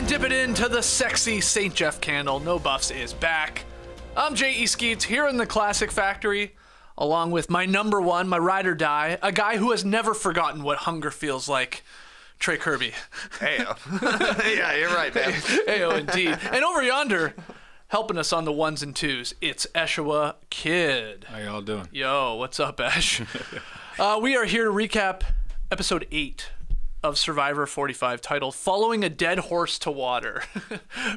and dip it into the sexy St. Jeff candle. No Buffs is back. I'm J.E. Skeets here in the Classic Factory, along with my number one, my ride or die, a guy who has never forgotten what hunger feels like, Trey Kirby. Heyo. Yeah, you're right, man. Heyo, indeed. And over yonder, helping us on the ones and twos, it's Eshawa Kid. How y'all doing? Yo, what's up, Ash? We are here to recap episode 8 of Survivor 45, titled Following a Dead Horse to Water.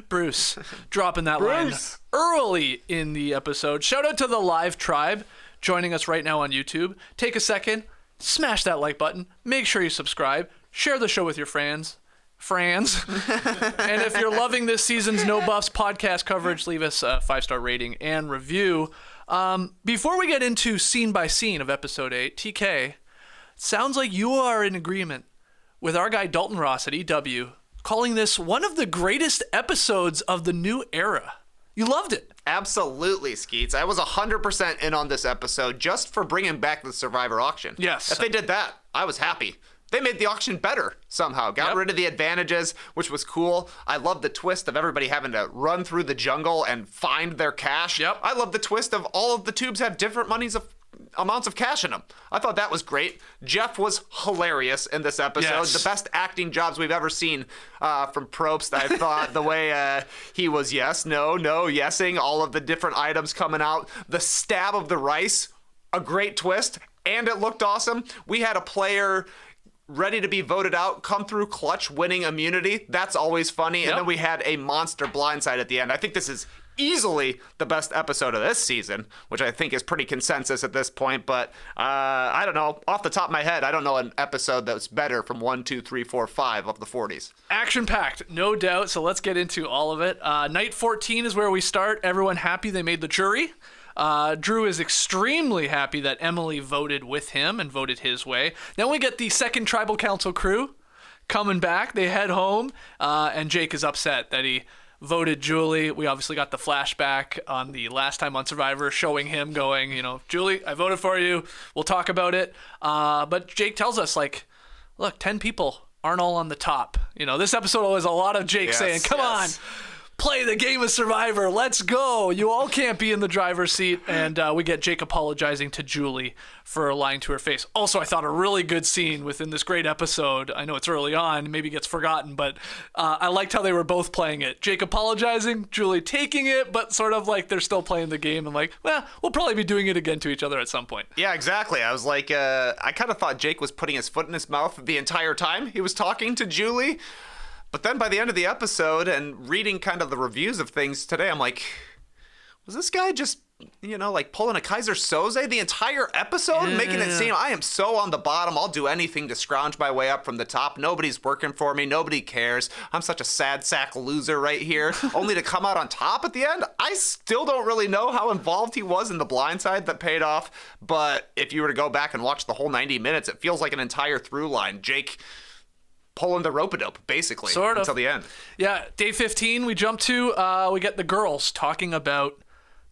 Bruce dropping that line early in the episode. Shout out to the live tribe joining us right now on YouTube. Take a second, smash that like button, make sure you subscribe, share the show with your friends. And if you're loving this season's No Buffs podcast coverage, leave us a 5-star rating and review. Before we get into scene by scene of episode 8, TK, sounds like you are in agreement with our guy Dalton Ross at EW, calling this one of the greatest episodes of the new era. You loved it. Absolutely, Skeets. I was 100% in on this episode just for bringing back the Survivor auction. Yes. If they did that, I was happy. They made the auction better somehow. Got rid of the advantages, which was cool. I love the twist of everybody having to run through the jungle and find their cash. Yep. I love the twist of all of the tubes have different amounts of cash in them. I thought that was great. Jeff was hilarious in this episode. Yes. The best acting jobs we've ever seen from Probst. I thought the way he was yes, no, yesing, all of the different items coming out. The stab of the rice, a great twist, and it looked awesome. We had a player ready to be voted out, come through clutch, winning immunity. That's always funny. Yep. And then we had a monster blindside at the end. I think this is easily the best episode of this season, which I think is pretty consensus at this point. But I don't know. Off the top of my head, I don't know an episode that's better from 1, 2, 3, 4, 5 of the 40s. Action-packed, no doubt. So let's get into all of it. Night 14 is where we start. Everyone happy they made the jury. Drew is extremely happy that Emily voted with him and voted his way. Then we get the second tribal council crew coming back. They head home, and Jake is upset that he voted Julie. We obviously got the flashback on the last time on Survivor showing him going, Julie, I voted for you. We'll talk about it. But Jake tells us, look, 10 people aren't all on the top. This episode was a lot of Jake saying, come on. Play the game of Survivor. Let's go. You all can't be in the driver's seat. And we get Jake apologizing to Julie for lying to her face. Also, I thought a really good scene within this great episode. I know it's early on, maybe gets forgotten, but I liked how they were both playing it. Jake apologizing, Julie taking it, but sort of like they're still playing the game and we'll probably be doing it again to each other at some point. Yeah, exactly. I was like, I kind of thought Jake was putting his foot in his mouth the entire time he was talking to Julie. But then by the end of the episode and reading kind of the reviews of things today, I'm like, was this guy just, pulling a Kaiser Soze the entire episode, making it seem I am so on the bottom, I'll do anything to scrounge my way up from the top. Nobody's working for me. Nobody cares. I'm such a sad sack loser right here, only to come out on top at the end. I still don't really know how involved he was in the blindside that paid off. But if you were to go back and watch the whole 90 minutes, it feels like an entire through line. Jake pulling the rope-a-dope, basically, sort of, until the end. Yeah, day 15 we jump to, we get the girls talking about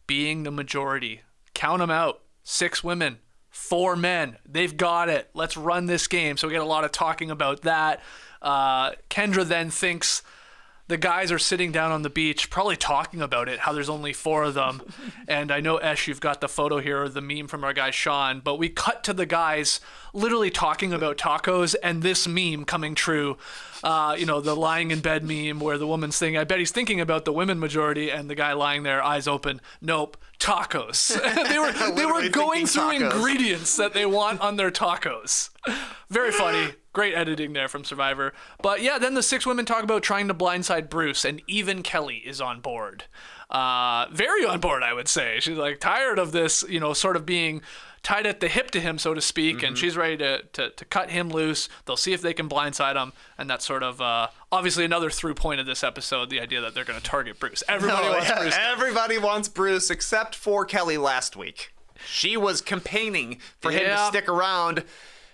being the majority. Count them out. 6 women, 4 men. They've got it. Let's run this game. So we get a lot of talking about that. Kendra then thinks the guys are sitting down on the beach, probably talking about it, how there's only 4 of them. And I know, Esh, you've got the photo here, the meme from our guy Sean, but we cut to the guys literally talking about tacos and this meme coming true. The lying in bed meme where the woman's thinking, I bet he's thinking about the women majority, and the guy lying there, eyes open, nope, tacos. they were going through ingredients that they want on their tacos. Very funny. Great editing there from Survivor. But yeah, then the 6 women talk about trying to blindside Bruce, and even Kelly is on board. Very on board, I would say. She's tired of this, sort of being tied at the hip to him, so to speak, and she's ready to cut him loose. They'll see if they can blindside him, and that's sort of obviously another through point of this episode, the idea that they're going to target Bruce. Everybody wants Bruce. Everybody wants Bruce except for Kelly last week. She was campaigning for him to stick around,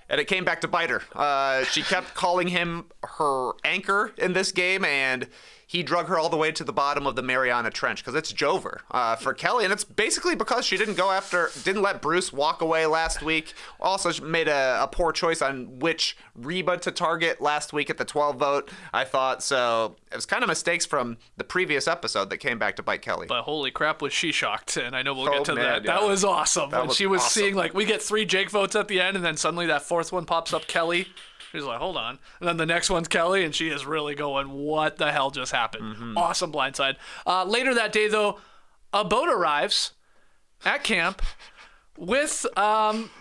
and it came back to bite her. She kept calling him her anchor in this game, and he drug her all the way to the bottom of the Mariana Trench because it's Jover for Kelly, and it's basically because she didn't let Bruce walk away last week. Also, she made a poor choice on which Reba to target last week at the 12 vote, I thought. So it was kind of mistakes from the previous episode that came back to bite Kelly. But holy crap, was she shocked, and I know we'll get to that. Yeah. That was awesome. That when was she was awesome. seeing, like, we get 3 Jake votes at the end, and then suddenly that 4th one pops up, Kelly. She's like, hold on. And then the next one's Kelly, and she is really going, what the hell just happened? Awesome blindside. Later that day, though, a boat arrives at camp with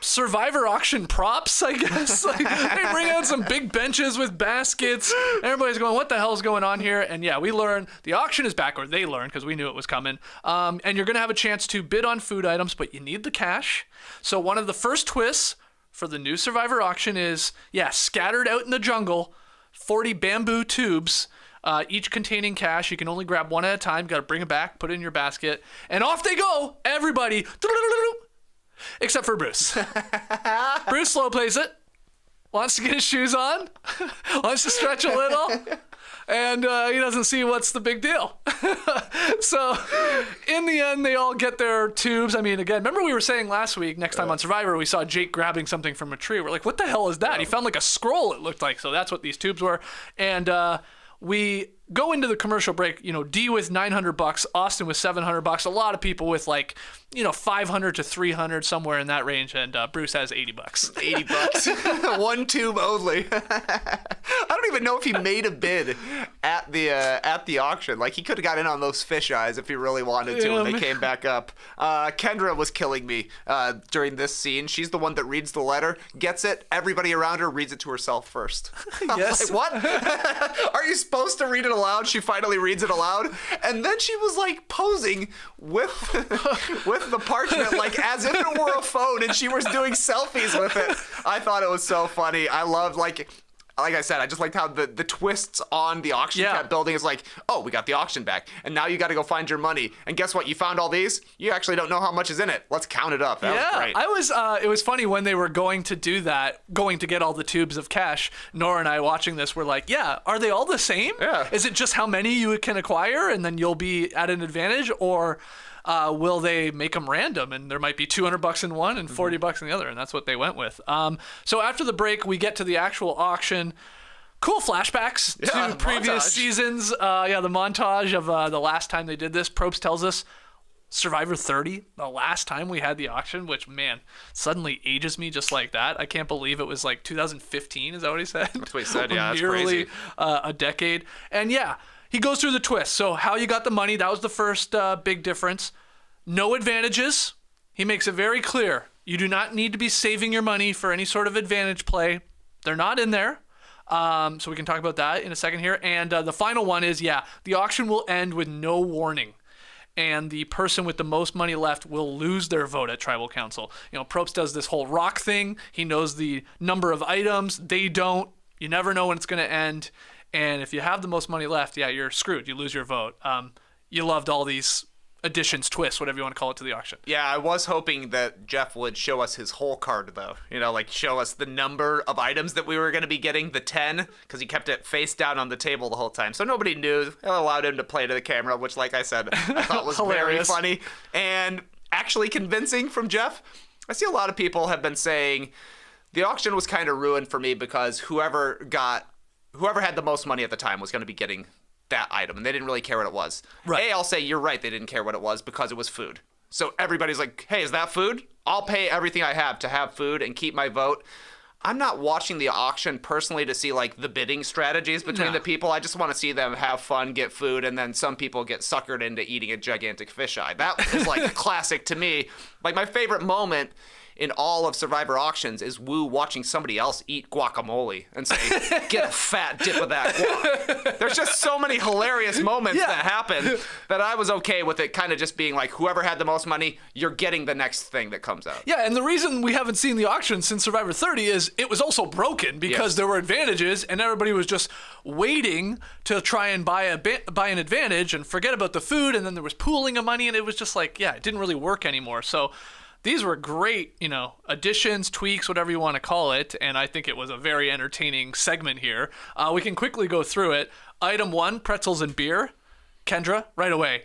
survivor auction props, I guess. Like, they bring out some big benches with baskets. Everybody's going, what the hell's going on here? And yeah, we learn the auction is back, or they learn because we knew it was coming. And you're going to have a chance to bid on food items, but you need the cash. So one of the first twists for the new survivor auction is, scattered out in the jungle, 40 bamboo tubes, each containing cash. You can only grab one at a time. Got to bring it back, put it in your basket, and off they go. Everybody, except for Bruce. Bruce slow plays it, wants to get his shoes on, wants to stretch a little, and he doesn't see what's the big deal. So in the end, they all get their tubes. I mean, again, remember we were saying last week, next time on Survivor, we saw Jake grabbing something from a tree. We're like, what the hell is that? He found like a scroll, it looked like. So that's what these tubes were. And we go into the commercial break, D with $900, Austin with $700, a lot of people with like, $500 to $300, somewhere in that range, and Bruce has $80. $80. One tube only. I don't even know if he made a bid at the auction. Like, he could have got in on those fish eyes if he really wanted to when they came back up. Kendra was killing me during this scene. She's the one that reads the letter, gets it, everybody around her reads it to herself first. Yes. Like, what? Are you supposed to read it aloud? She finally reads it aloud, and then she was like posing with the parchment, like as if it were a phone, and she was doing selfies with it. I thought it was so funny. I loved, like I said, I just liked how the twists on the auction kept building. It's like, oh, we got the auction back, and now you got to go find your money. And guess what? You found all these. You actually don't know how much is in it. Let's count it up. That was great. It was funny when they were going to do that, going to get all the tubes of cash. Nora and I watching this were like, are they all the same? Yeah. Is it just how many you can acquire, and then you'll be at an advantage, or will they make them random, and there might be $200 in one and $40 in the other, and that's what they went with. So after the break, we get to the actual auction. Cool flashbacks to previous seasons. The montage of the last time they did this. Probst tells us Survivor 30, the last time we had the auction, which, man, suddenly ages me just like that. I can't believe it was like 2015. Is that what he said? That's what he said, yeah. That's Nearly crazy. A decade. And he goes through the twist. So how you got the money, that was the first big difference. No advantages. He makes it very clear. You do not need to be saving your money for any sort of advantage play. They're not in there. So we can talk about that in a second here. And the final one is, the auction will end with no warning. And the person with the most money left will lose their vote at Tribal Council. Probst does this whole rock thing. He knows the number of items. They don't. You never know when it's going to end. And if you have the most money left, you're screwed. You lose your vote. You loved all these additions, twists, whatever you want to call it, to the auction. Yeah, I was hoping that Jeff would show us his whole card, though. Like show us the number of items that we were going to be getting, the 10, because he kept it face down on the table the whole time. So nobody knew. It allowed him to play to the camera, which, like I said, I thought was very funny and actually convincing from Jeff. I see a lot of people have been saying the auction was kind of ruined for me because whoever had the most money at the time was going to be getting that item, and they didn't really care what it was. Right. I'll say you're right, they didn't care what it was because it was food. So everybody's like, hey, is that food? I'll pay everything I have to have food and keep my vote. I'm not watching the auction personally to see like the bidding strategies between the people. I just want to see them have fun, get food, and then some people get suckered into eating a gigantic fisheye. That is like classic to me. Like my favorite moment in all of Survivor auctions is Woo watching somebody else eat guacamole and say, get a fat dip of that guac. There's just so many hilarious moments that happen that I was okay with it kind of just being like, whoever had the most money, you're getting the next thing that comes out. Yeah, and the reason we haven't seen the auction since Survivor 30 is it was also broken because there were advantages and everybody was just waiting to try and buy an advantage and forget about the food, and then there was pooling of money, and it was just like, it didn't really work anymore. So these were great, additions, tweaks, whatever you want to call it. And I think it was a very entertaining segment here. We can quickly go through it. Item 1, pretzels and beer. Kendra, right away,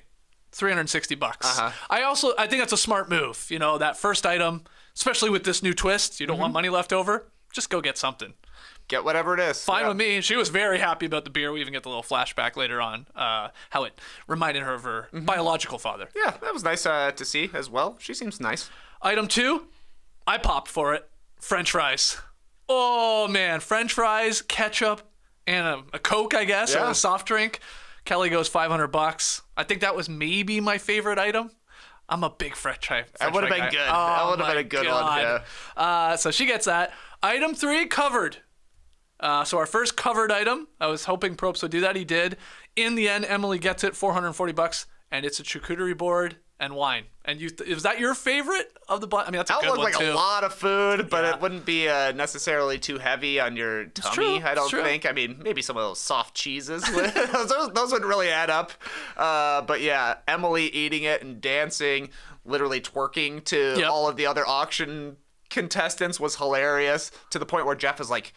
$360. I think that's a smart move. That first item, especially with this new twist, you don't want money left over. Just go get something. Get whatever it is. Fine with me. She was very happy about the beer. We even get the little flashback later on, how it reminded her of her biological father. Yeah, that was nice to see as well. She seems nice. Item 2, I popped for it. French fries. Oh, man. French fries, ketchup, and a Coke, I guess, or a soft drink. Kelly goes $500. I think that was maybe my favorite item. I'm a big French fry. That would have been good. That would have been a good one. Yeah. So she gets that. Item 3, covered. So our first covered item, I was hoping Probst would do that. He did. In the end, Emily gets it, $440, and it's a charcuterie board and wine. And is that your favorite of the bunch? I mean, that's a good one, too. That looked like a lot of food, but it wouldn't be necessarily too heavy on your tummy, I don't think. I mean, maybe some of those soft cheeses. those wouldn't really add up. But yeah, Emily eating it and dancing, literally twerking to all of the other auction contestants was hilarious, to the point where Jeff is like,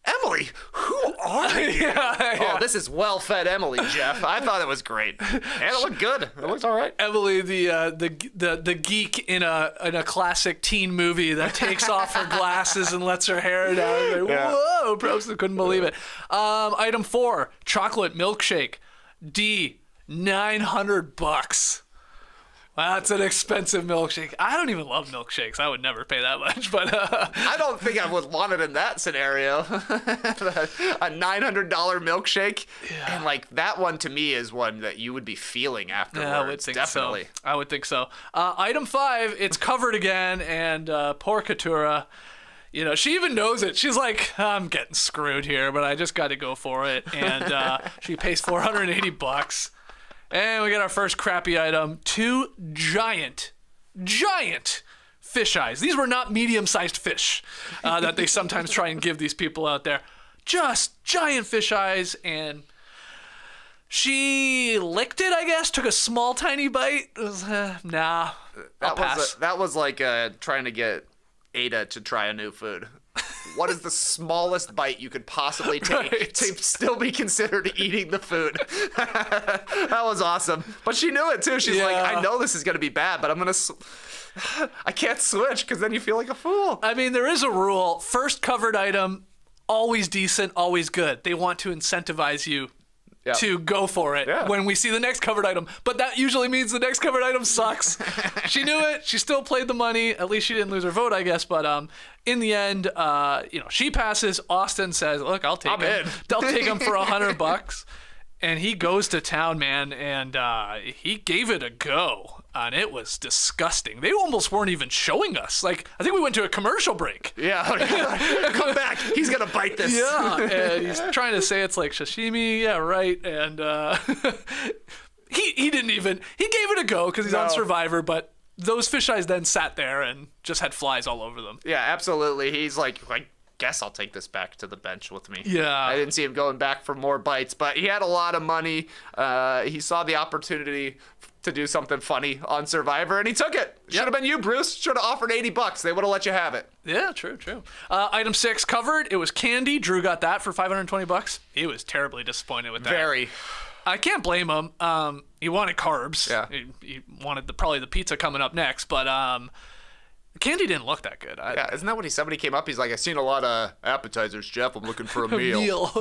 Emily, who are you? Oh, this is well-fed Emily, Jeff. I thought it was great. And it looked good. It looked all right. Emily, the geek in a classic teen movie that takes off her glasses and lets her hair down. Like, whoa, Probst couldn't believe it. Item 4, chocolate milkshake. D, $900. That's an expensive milkshake. I don't even love milkshakes. I would never pay that much, but I don't think I would want it in that scenario. A $900 milkshake, and like that one to me is one that you would be feeling afterwards. Yeah, I would think definitely. So. I would think so. Item 5, it's covered again, and poor Katura. She even knows it. She's like, I'm getting screwed here, but I just got to go for it, and she pays $480. And we get our first crappy item, 2 giant fish eyes. These were not medium-sized fish that they sometimes try and give these people out there. Just giant fish eyes, and she licked it, I guess, took a small, tiny bite. It was, nah, I'll pass. That was like trying to get Ada to try a new food. What is the smallest bite you could possibly take to still be considered eating the food? That was awesome. But she knew it, too. She's like, I know this is going to be bad, but I can't switch because then you feel like a fool. I mean, there is a rule. First covered item, always decent, always good. They want to incentivize you to go for it when we see the next covered item. But that usually means the next covered item sucks. She knew it. She still played the money. At least she didn't lose her vote, I guess. But in the end, she passes. Austin says, look, I'll take him. I'll take him for $100. And he goes to town, man, and he gave it a go. And it was disgusting. They almost weren't even showing us. Like, I think we went to a commercial break. Yeah. Come back. He's going to bite this. Yeah. And he's trying to say it's like sashimi. Yeah, right. And he didn't even, he gave it a go because he's on Survivor, but those fish eyes then sat there and just had flies all over them. Yeah, absolutely. He's like, I guess I'll take this back to the bench with me. Yeah. I didn't see him going back for more bites, but he had a lot of money. He saw the opportunity to do something funny on Survivor, and he took it. Should have been you, Bruce. Should have offered $80. They would have let you have it. Yeah, true. Item 6 covered. It was candy. Drew got that for $520. He was terribly disappointed with that. Very. I can't blame him. He wanted carbs. Yeah. He wanted probably the pizza coming up next, but the candy didn't look that good. Isn't that what he said when he came up? He's like, I've seen a lot of appetizers, Jeff. I'm looking for a meal.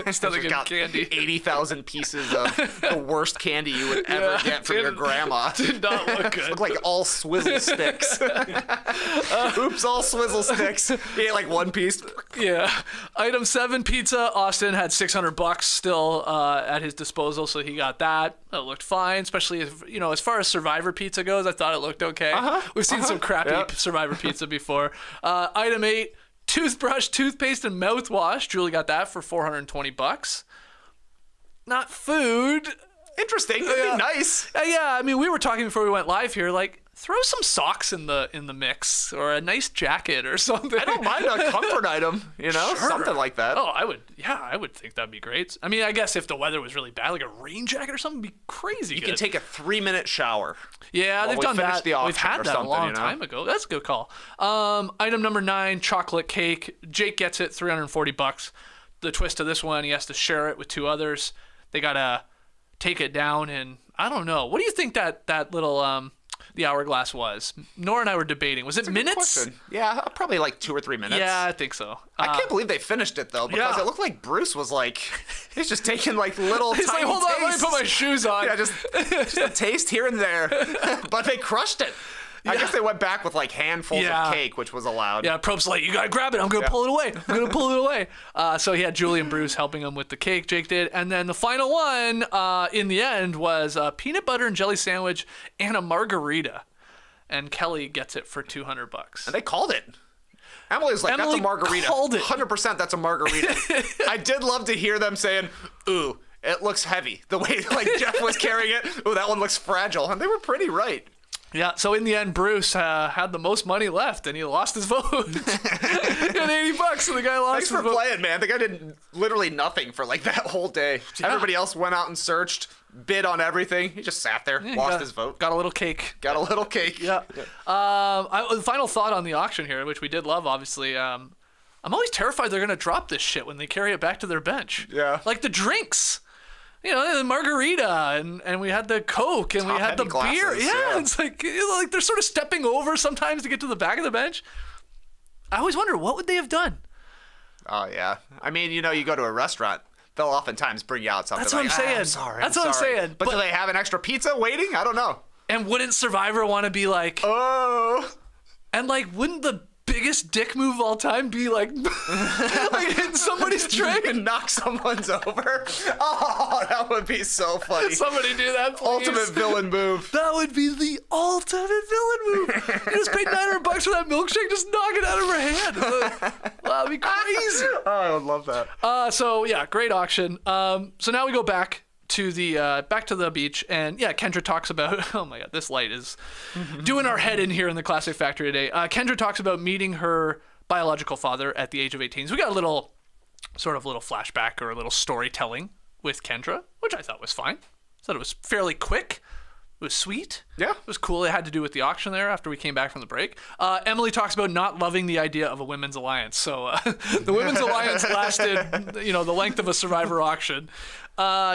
Instead of got candy. 80,000 pieces of the worst candy you would ever get from your grandma. Did not look good. Looked like all swizzle sticks. Oops, all swizzle sticks. He ate like one piece. Yeah. Item 7, pizza. Austin had $600 still at his disposal, so he got that. It looked fine, especially as far as Survivor pizza goes. I thought it looked okay. We've seen some crappy Survivor pizza before. Item 8, toothbrush, toothpaste, and mouthwash. Julie got that for $420. Not food. Interesting. That'd be nice. Yeah, I mean, we were talking before we went live here, like, throw some socks in the mix or a nice jacket or something. I don't mind a comfort item, you know, Sure. something like that. Oh, I would think that'd be great. I mean, I guess if the weather was really bad, like a rain jacket or something would be crazy. You can take a 3-minute shower. Yeah, they've done that. We've had that a long time ago. That's a good call. Item number 9, chocolate cake. Jake gets it, $340. The twist of this one, he has to share it with 2 others. They gotta take it down, and I don't know. What do you think that little the hourglass was? Nora and I were debating. Was it minutes? Yeah, probably like 2 or 3 minutes. Yeah, I think so. I can't believe they finished it though, because it looked like Bruce was like, he's just taking like little He's tiny like, hold on, let me tastes. put my shoes on. Yeah, just a taste here and there. But they crushed it. I guess they went back with like handfuls of cake, which was allowed. Yeah, Probst's like, you gotta grab it. I'm gonna pull it away. So he had Julie and Bruce helping him with the cake. Jake did, and then the final one in the end was a peanut butter and jelly sandwich and a margarita. And Kelly gets it for $200. And they called it. Emily was like, that's a margarita. Called it. 100% that's a margarita. I did love to hear them saying, ooh, it looks heavy. The way like Jeff was carrying it, ooh, that one looks fragile. And they were pretty right. Yeah, so in the end, Bruce had the most money left, and he lost his vote. He had $80, and the guy lost his vote. Thanks for playing, man. The guy did literally nothing for like that whole day. Yeah. Everybody else went out and searched, bid on everything. He just sat there, lost his vote. Got a little cake. Yeah. The final thought on the auction here, which we did love, obviously. I'm always terrified they're going to drop this shit when they carry it back to their bench. Yeah. Like the drinks. You know, the margarita, and we had the Coke, and we had the beer. Yeah, it's like, like they're sort of stepping over sometimes to get to the back of the bench. I always wonder, what would they have done? Oh, yeah. I mean, you know, you go to a restaurant, they'll oftentimes bring you out something That's what like, I'm saying. I'm sorry. That's what I'm saying. But do they have an extra pizza waiting? I don't know. And wouldn't Survivor want to be like... Oh. And, like, wouldn't the biggest dick move of all time be like hitting somebody's drink and knock someone's over? Oh, that would be so funny. Somebody do that, please. Ultimate villain move. That would be the ultimate villain move. You just paid $900 for that milkshake, just knock it out of her hand. That would be crazy. Oh, I would love that. So yeah, great auction. So now we go back to the beach, and yeah, Kendra talks about, oh my god, this light is doing our head in here in the Classic Factory today. Kendra talks about meeting her biological father at the age of 18. So we got a little flashback or a little storytelling with Kendra, which I thought was fine. I thought it was fairly quick. It was sweet. Yeah. It was cool. It had to do with the auction there after we came back from the break. Emily talks about not loving the idea of a women's alliance. So the women's alliance lasted, the length of a Survivor auction.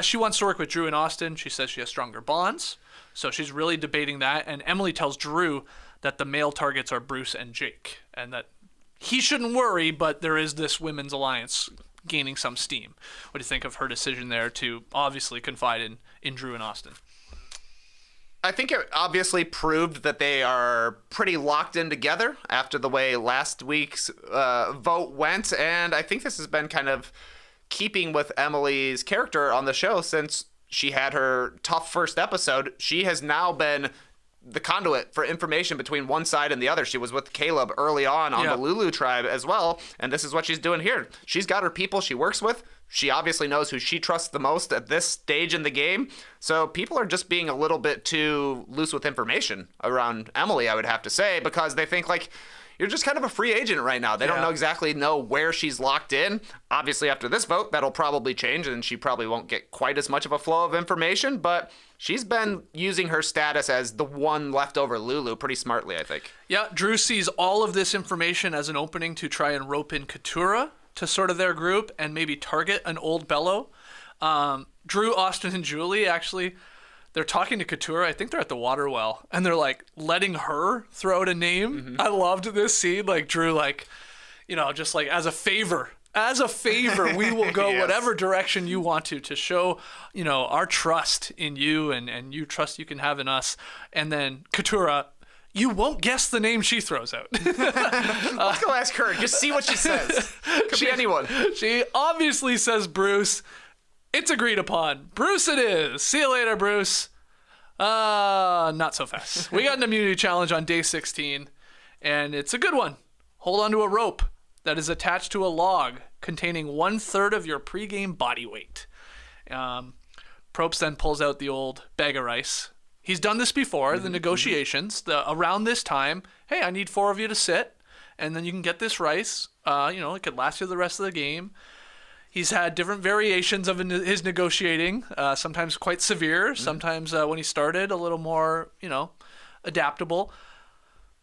She wants to work with Drew and Austin. She says she has stronger bonds. So she's really debating that. And Emily tells Drew that the male targets are Bruce and Jake, and that he shouldn't worry, but there is this women's alliance gaining some steam. What do you think of her decision there to obviously confide in Drew and Austin? I think it obviously proved that they are pretty locked in together after the way last week's vote went. And I think this has been kind of keeping with Emily's character on the show since she had her tough first episode. She has now been the conduit for information between one side and the other. She was with Caleb early on the Lulu tribe as well. And this is what she's doing here. She's got her people she works with. She obviously knows who she trusts the most at this stage in the game. So people are just being a little bit too loose with information around Emily, I would have to say, because they think like you're just kind of a free agent right now. They don't exactly know where she's locked in. Obviously, after this vote, that'll probably change, and she probably won't get quite as much of a flow of information, but she's been using her status as the one leftover Lulu pretty smartly, I think. Yeah, Drew sees all of this information as an opening to try and rope in Katurah to sort of their group and maybe target an old Bello. Drew, Austin, and Julie, actually, they're talking to Katurah. I think they're at the water well, and they're like letting her throw out a name. Mm-hmm. I loved this scene. Like Drew, like, just like as a favor, we will go whatever direction you want to show, our trust in you and you trust you can have in us. And then Katurah, you won't guess the name she throws out. Let's go ask her. Just see what she says. Could be anyone. She obviously says Bruce. It's agreed upon. Bruce it is. See you later, Bruce. Not so fast. We got an immunity challenge on day 16, and it's a good one. Hold on to a rope that is attached to a log containing 1/3 of your pregame body weight. Probst then pulls out the old bag of rice. He's done this before, the negotiations. Around this time, hey, I need 4 of you to sit, and then you can get this rice. It could last you the rest of the game. He's had different variations of his negotiating, sometimes quite severe, sometimes when he started a little more, adaptable.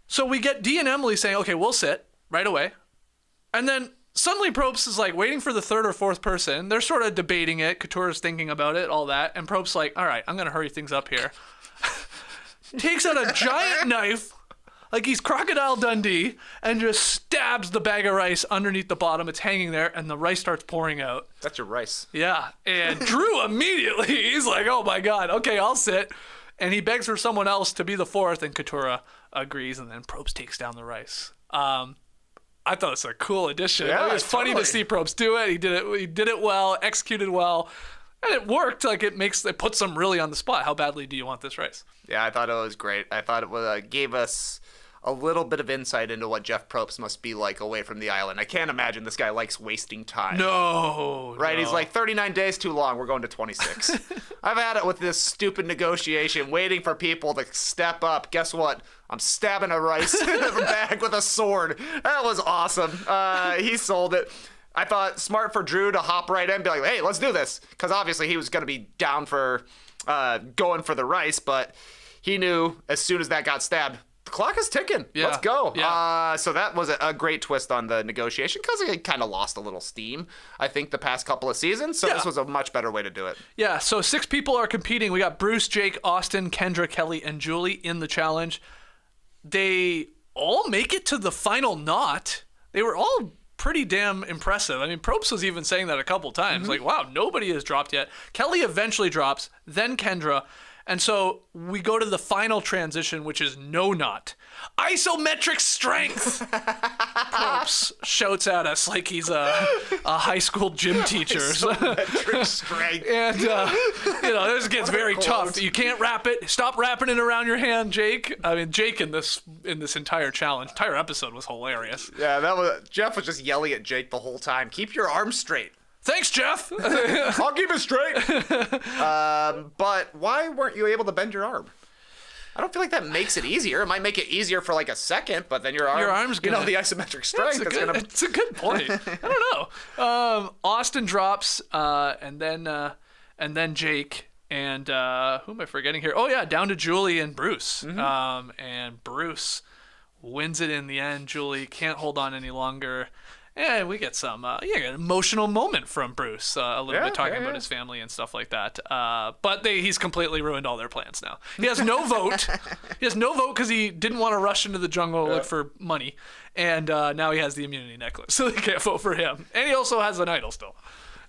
So we get Dee and Emily saying, okay, we'll sit right away. And then suddenly Probst is like waiting for the 3rd or 4th person. They're sort of debating it. Couture's thinking about it, all that. And Probst's like, all right, I'm going to hurry things up here. Takes out a giant knife, like he's Crocodile Dundee, and just stabs the bag of rice underneath the bottom. It's hanging there, and the rice starts pouring out. That's your rice. Yeah. And Drew immediately, he's like, oh my God, okay, I'll sit. And he begs for someone else to be the 4th, and Couture agrees, and then Probst takes down the rice. I thought it was a cool addition. Yeah, it was funny to see Probst do it. He did it well, executed well, and it worked. Like it puts them really on the spot. How badly do you want this rice? Yeah, I thought it was great. I thought it gave us a little bit of insight into what Jeff Probst must be like away from the island. I can't imagine this guy likes wasting time. No. Right? He's like, 39 days too long. We're going to 26. I've had it with this stupid negotiation, waiting for people to step up. Guess what? I'm stabbing a rice in the bag with a sword. That was awesome. He sold it. I thought smart for Drew to hop right in and be like, hey, let's do this. Because obviously he was going to be down for going for the rice, but he knew as soon as that got stabbed, the clock is ticking. Yeah. Let's go. Yeah. So that was a great twist on the negotiation because it kind of lost a little steam, I think, the past couple of seasons. So this was a much better way to do it. Yeah, so 6 people are competing. We got Bruce, Jake, Austin, Kendra, Kelly, and Julie in the challenge. They all make it to the final knot. They were all pretty damn impressive. I mean, Probst was even saying that a couple times. Like, wow, nobody has dropped yet. Kelly eventually drops, then Kendra. And so we go to the final transition, which is no knot. Isometric strength! Probst shouts at us like he's a high school gym teacher. Isometric strength. And, this gets very tough. You can't wrap it. Stop wrapping it around your hand, Jake. I mean, Jake in this entire challenge, entire episode was hilarious. Yeah, Jeff was just yelling at Jake the whole time. Keep your arms straight. Thanks, Jeff. I'll keep it straight. But why weren't you able to bend your arm? I don't feel like that makes it easier. It might make it easier for like a second, but then your arm's gonna, the isometric strength. It's a good point. I don't know. Austin drops, and then Jake, and who am I forgetting here? Oh yeah, down to Julie and Bruce. And Bruce wins it in the end. Julie can't hold on any longer. And we get some an emotional moment from Bruce, a little bit talking about his family and stuff like that. But he's completely ruined all their plans now. He has no vote. He has no vote because he didn't want to rush into the jungle to look for money. And now he has the immunity necklace, so they can't vote for him. And he also has an idol still.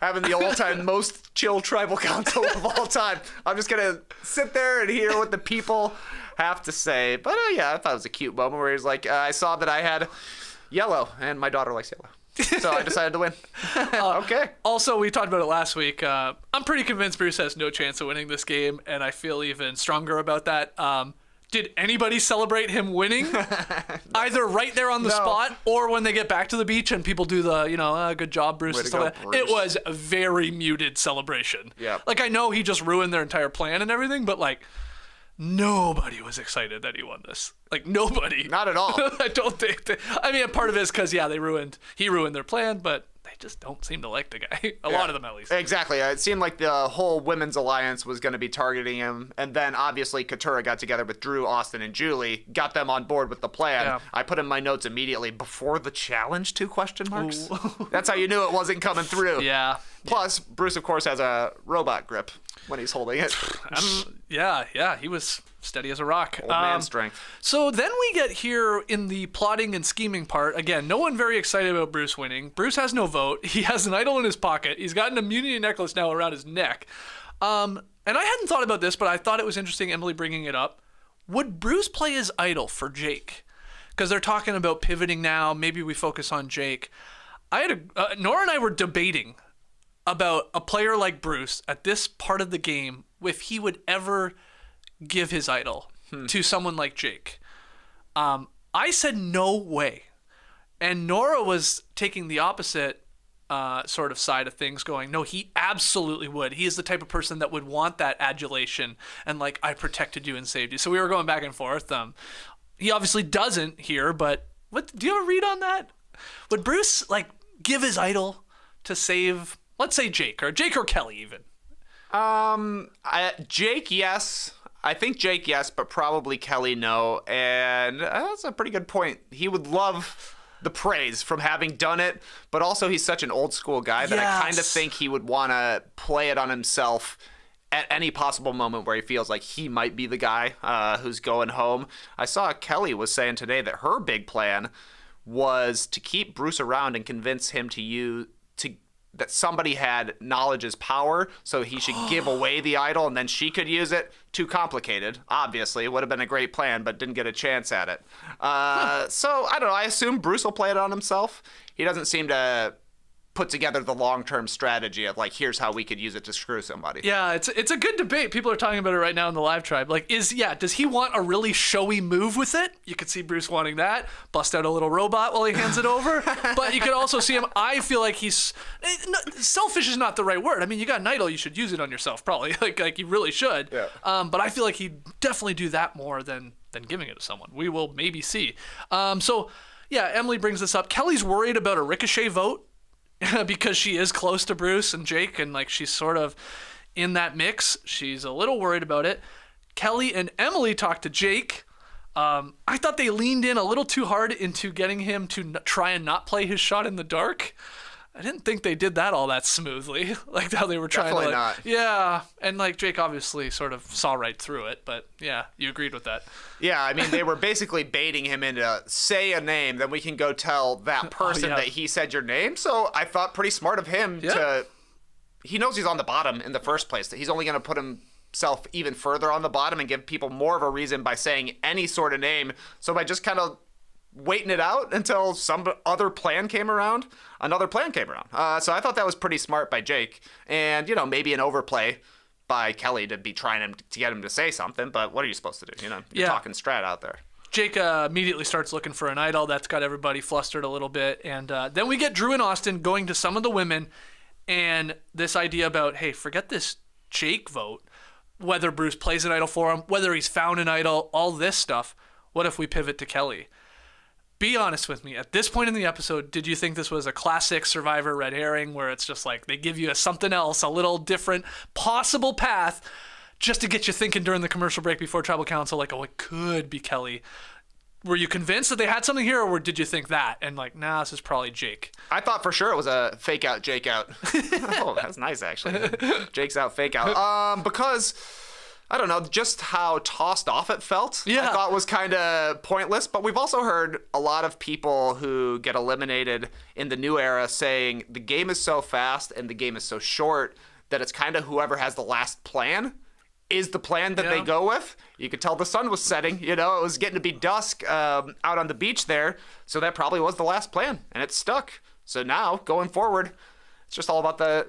Having the all-time most chill tribal council of all time. I'm just going to sit there and hear what the people have to say. But I thought it was a cute moment where he's like, I saw that I had yellow, and my daughter likes yellow. So I decided to win. Okay. Also, we talked about it last week. I'm pretty convinced Bruce has no chance of winning this game, and I feel even stronger about that. Did anybody celebrate him winning? Either right there on the spot or when they get back to the beach and people do the, good job, Bruce. And stuff like that. It was a very muted celebration. Yeah. Like, I know he just ruined their entire plan and everything, but, like, nobody was excited that he won this. Like, nobody. Not at all. I don't think. I mean, part of it is because, he ruined their plan, but they just don't seem to like the guy. A lot of them, at least. Exactly. It seemed like the whole women's alliance was going to be targeting him. And then, obviously, Couture got together with Drew, Austin, and Julie, got them on board with the plan. Yeah. I put in my notes immediately, before the challenge, 2 question marks. That's how you knew it wasn't coming through. Yeah. Plus, Bruce, of course, has a robot grip when he's holding it. He was steady as a rock. Old man strength. So then we get here in the plotting and scheming part. Again, no one very excited about Bruce winning. Bruce has no vote. He has an idol in his pocket. He's got an immunity necklace now around his neck. And I hadn't thought about this, but I thought it was interesting, Emily bringing it up. Would Bruce play his idol for Jake? Because they're talking about pivoting now. Maybe we focus on Jake. Nora and I were debating about a player like Bruce at this part of the game, if he would ever give his idol to someone like Jake. I said no way. And Nora was taking the opposite. sort of side of things going, no, he absolutely would. He is the type of person that would want that adulation and like, I protected you and saved you. So we were going back and forth. He obviously doesn't here, but do you have a read on that? Would Bruce like give his idol to save, let's say Jake or Kelly even? Jake, yes. I think Jake, yes, but probably Kelly, no. And that's a pretty good point. He would love the praise from having done it, but also he's such an old school guy that I kind of think he would want to play it on himself at any possible moment where he feels like he might be the guy who's going home. I saw Kelly was saying today that her big plan was to keep Bruce around and convince him that somebody had knowledge is power, so he should give away the idol and then she could use it. Too complicated, obviously. It would have been a great plan, but didn't get a chance at it. So, I don't know. I assume Bruce will play it on himself. He doesn't seem to put together the long-term strategy of, like, here's how we could use it to screw somebody. Yeah, it's a good debate. People are talking about it right now in the live tribe. Like, does he want a really showy move with it? You could see Bruce wanting that. Bust out a little robot while he hands it over. But you could also see him, I feel like selfish is not the right word. I mean, you got an idol, you should use it on yourself, probably. Like you really should. Yeah. But I feel like he'd definitely do that more than giving it to someone. We will maybe see. So, yeah, Emily brings this up. Kelly's worried about a ricochet vote. Because she is close to Bruce and Jake and like she's sort of in that mix. She's a little worried about it. Kelly and Emily talked to Jake. I thought they leaned in a little too hard into getting him to try and not play his shot in the dark. I didn't think they did that all that smoothly, like how they were trying Definitely to. Not. Yeah, and like Jake obviously sort of saw right through it, but yeah, you agreed with that. Yeah, I mean they were basically baiting him into say a name, then we can go tell that person that he said your name. So I thought pretty smart of him to. He knows he's on the bottom in the first place. That he's only going to put himself even further on the bottom and give people more of a reason by saying any sort of name. So by just kind of waiting it out until some other plan came around, another plan came around. So I thought that was pretty smart by Jake. And, maybe an overplay by Kelly to be trying to get him to say something. But what are you supposed to do? You're talking strat out there. Jake immediately starts looking for an idol. That's got everybody flustered a little bit. And then we get Drew and Austin going to some of the women. And this idea about, hey, forget this Jake vote. Whether Bruce plays an idol for him, whether he's found an idol, all this stuff. What if we pivot to Kelly? Be honest with me. At this point in the episode, did you think this was a classic Survivor red herring where it's just like they give you something else, a little different possible path just to get you thinking during the commercial break before Tribal Council, like, oh, it could be Kelly? Were you convinced that they had something here, or did you think that? And like, nah, this is probably Jake. I thought for sure it was a fake out, Jake out. Oh, that's nice, actually. Jake's out, fake out. Because... I don't know, just how tossed off it felt. I thought was kind of pointless. But we've also heard a lot of people who get eliminated in the new era saying the game is so fast and the game is so short that it's kind of whoever has the last plan is the plan that they go with. You could tell the sun was setting. It was getting to be dusk out on the beach there. So that probably was the last plan. And it stuck. So now, going forward, it's just all about the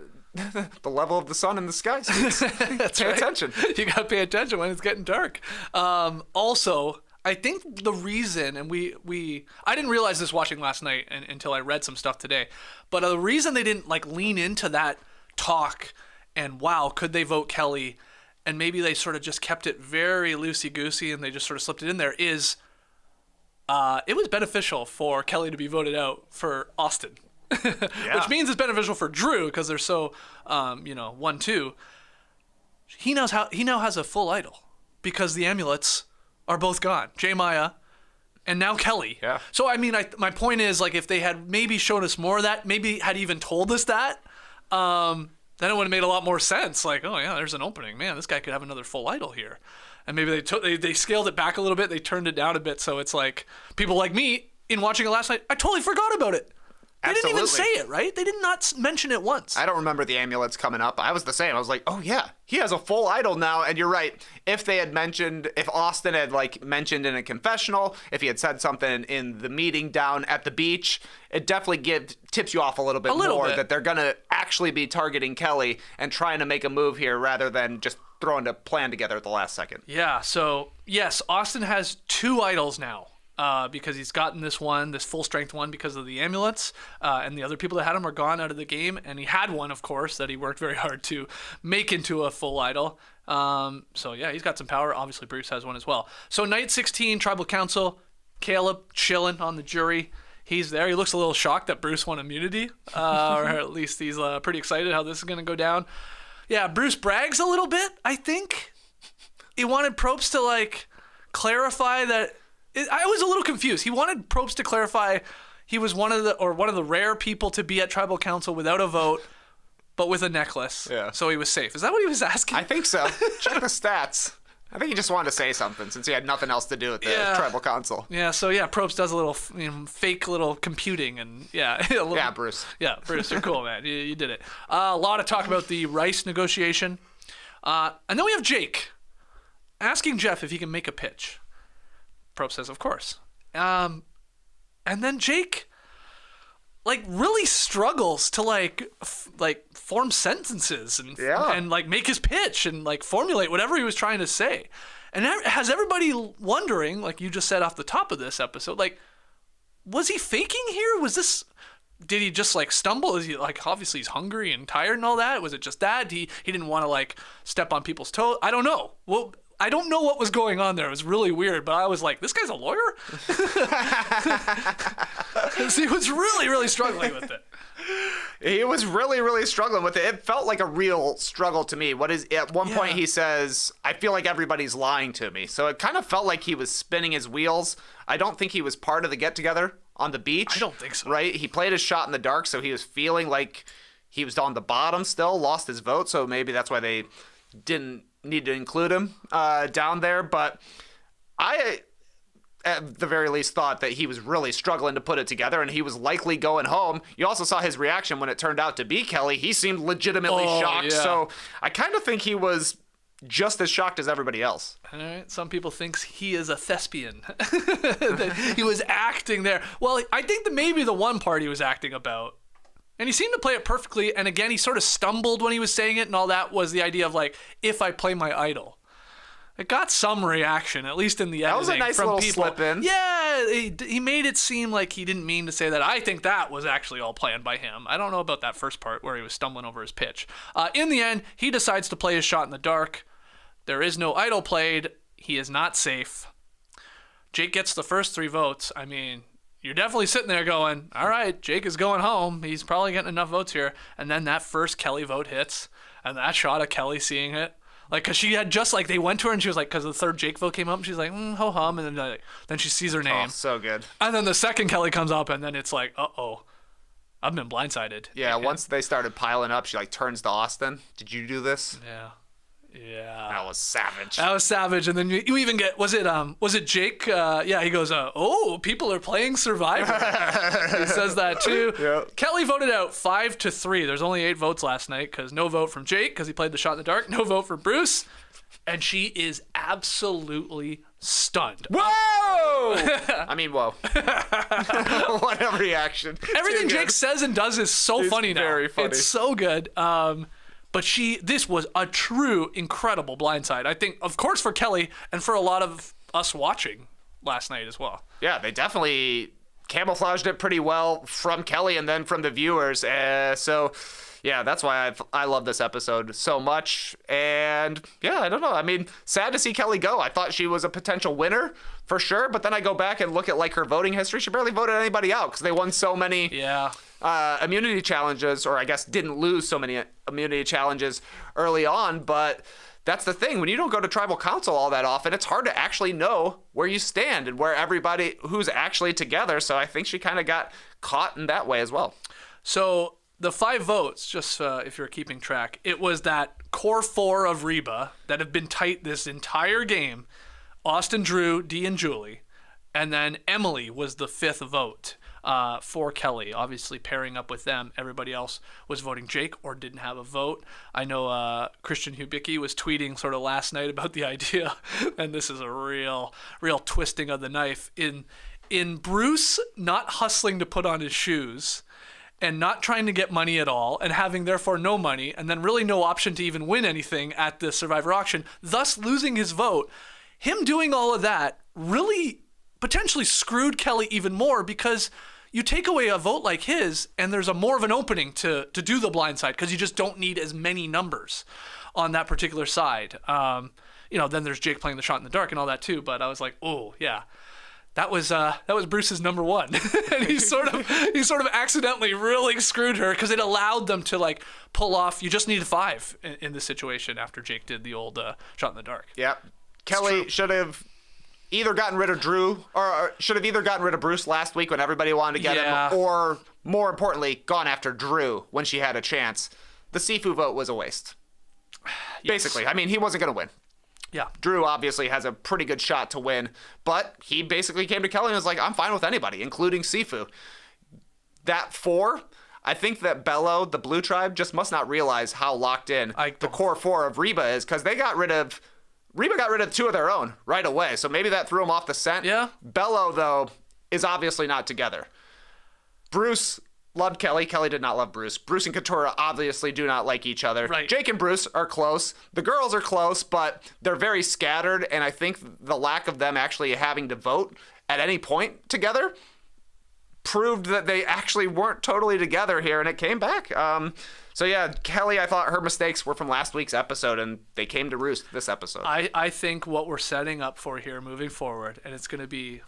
level of the sun in the sky. So pay attention. You got to pay attention when it's getting dark. Also, I think the reason, and I didn't realize this watching last night until I read some stuff today, but the reason they didn't like lean into that talk and wow, could they vote Kelly? And maybe they sort of just kept it very loosey-goosey and they just sort of slipped it in there is it was beneficial for Kelly to be voted out for Austin. Which means it's beneficial for Drew because they're so 1-2. He now has a full idol because the amulets are both gone. J Maya and now Kelly. Yeah. So I mean, my point is like if they had maybe shown us more of that, maybe had even told us that, then it would have made a lot more sense. Like, oh yeah, there's an opening. Man, this guy could have another full idol here. And maybe they scaled it back a little bit. They turned it down a bit. So it's like people like me in watching it last night, I totally forgot about it. They didn't even say it, right? They did not mention it once. I don't remember the amulets coming up. I was the same. I was like, oh yeah, he has a full idol now. And you're right. If Austin had like mentioned in a confessional, if he had said something in the meeting down at the beach, it definitely tips you off a little bit more that they're going to actually be targeting Kelly and trying to make a move here rather than just throwing a plan together at the last second. Yeah. So yes, Austin has 2 idols now. because he's gotten this full strength one because of the ambulance, and the other people that had him are gone out of the game, and he had one, of course, that he worked very hard to make into a full idol. So yeah, he's got some power. Obviously, Bruce has one as well. So night 16, Tribal Council, Caleb chilling on the jury. He's there. He looks a little shocked that Bruce won immunity, or at least he's pretty excited how this is going to go down. Yeah, Bruce brags a little bit, I think. He wanted Probst to, like, clarify that... I was a little confused. He wanted Probst to clarify he was one of the rare people to be at Tribal Council without a vote, but with a necklace. Yeah. So he was safe. Is that what he was asking? I think so. Check the stats. I think he just wanted to say something since he had nothing else to do at the Tribal Council. Yeah, so yeah, Probst does a little fake little computing and yeah. Yeah, Bruce. Yeah, Bruce, you're cool, man. You did it. A lot of talk about the rice negotiation. And then we have Jake asking Jeff if he can make a pitch. Probst says, of course. And then Jake, like, really struggles to, like form sentences and like, make his pitch and, like, formulate whatever he was trying to say. And that has everybody wondering, like you just said off the top of this episode, like, was he faking here? Did he just, like, stumble? Is he, like, obviously he's hungry and tired and all that? Was it just that? He didn't want to, like, step on people's toes? I don't know. Well, I don't know what was going on there. It was really weird, but I was like, this guy's a lawyer? He was really, really struggling with it. He was really, really struggling with it. It felt like a real struggle to me. At one point he says, I feel like everybody's lying to me. So it kind of felt like he was spinning his wheels. I don't think he was part of the get-together on the beach. I don't think so. Right? He played his shot in the dark, so he was feeling like he was on the bottom still, lost his vote, so maybe that's why they didn't need to include him down there. But I, at the very least, thought that he was really struggling to put it together, and he was likely going home. You also saw his reaction when it turned out to be Kelly. He seemed legitimately shocked. Yeah. So I kind of think he was just as shocked as everybody else. All right. Some people think he is a thespian. That he was acting there. Well, I think that maybe the one part he was acting about, and he seemed to play it perfectly. And again, he sort of stumbled when he was saying it, and all that was the idea of, like, if I play my idol. It got some reaction, at least in the editing. That was a nice from little people. slip in. Yeah, he made it seem like he didn't mean to say that. I think that was actually all planned by him. I don't know about that first part where he was stumbling over his pitch. In the end, he decides to play his shot in the dark. There is no idol played. He is not safe. Jake gets the first 3 votes. I mean, you're definitely sitting there going, all right, Jake is going home. He's probably getting enough votes here. And then that first Kelly vote hits, and that shot of Kelly seeing it, like, because she had just, like, they went to her, and she was like, because the third Jake vote came up, and she's like, ho-hum, and then she sees her name. Oh, so good. And then the second Kelly comes up, and then it's like, uh-oh, I've been blindsided. Yeah, once they started piling up, she, like, turns to Austin. Did you do this? Yeah. That was savage. And then you even get, was it Jake? He goes, people are playing Survivor. He says that too. Yep. Kelly voted out 5-3. There's only 8 votes last night because no vote from Jake because he played the shot in the dark. No vote for Bruce. And she is absolutely stunned. Whoa! I mean, whoa. What a reaction. Everything Jake says and does is so funny now. Very funny. It's so good. But this was a true incredible blindside. I think, of course, for Kelly and for a lot of us watching last night as well. Yeah, they definitely camouflaged it pretty well from Kelly and then from the viewers. So, yeah, that's why I love this episode so much. And, yeah, I don't know. I mean, sad to see Kelly go. I thought she was a potential winner for sure. But then I go back and look at, like, her voting history. She barely voted anybody out because they won so many immunity challenges, or I guess didn't lose so many immunity challenges early on. But that's the thing. When you don't go to Tribal Council all that often, it's hard to actually know where you stand and where everybody who's actually together. So I think she kind of got caught in that way as well. So the 5 votes, just if you're keeping track, it was that core 4 of Reba that have been tight this entire game. Austin, Drew, Dee, and Julie. And then Emily was the 5th vote for Kelly, obviously pairing up with them. Everybody else was voting Jake or didn't have a vote. I know Christian Hubicki was tweeting sort of last night about the idea, and this is a real twisting of the knife. In Bruce not hustling to put on his shoes and not trying to get money at all and having therefore no money and then really no option to even win anything at the Survivor auction, thus losing his vote, him doing all of that really potentially screwed Kelly even more, because you take away a vote like his and there's a more of an opening to do the blindside, because you just don't need as many numbers on that particular side. Then there's Jake playing the shot in the dark and all that too. But I was like, oh yeah, that was Bruce's number one, and he sort of accidentally really screwed her, because it allowed them to like pull off. You just needed 5 in this situation after Jake did the old shot in the dark. Yeah, Kelly should have either gotten rid of Drew, or should have either gotten rid of Bruce last week when everybody wanted to get him, or more importantly, gone after Drew when she had a chance. The Sifu vote was a waste. Yes. Basically, I mean, he wasn't going to win. Yeah. Drew obviously has a pretty good shot to win, but he basically came to Kelly and was like, I'm fine with anybody, including Sifu. That 4, I think that Bello, the Blue Tribe, just must not realize how locked in the Core Four of Reba is, because Reba got rid of 2 of their own right away, so maybe that threw him off the scent. Yeah. Bello, though, is obviously not together. Bruce loved Kelly. Kelly did not love Bruce. Bruce and Katurah obviously do not like each other. Right. Jake and Bruce are close. The girls are close, but they're very scattered, and I think the lack of them actually having to vote at any point together proved that they actually weren't totally together here, and it came back. So yeah, Kelly, I thought her mistakes were from last week's episode, and they came to roost this episode. I think what we're setting up for here moving forward, and it's going to be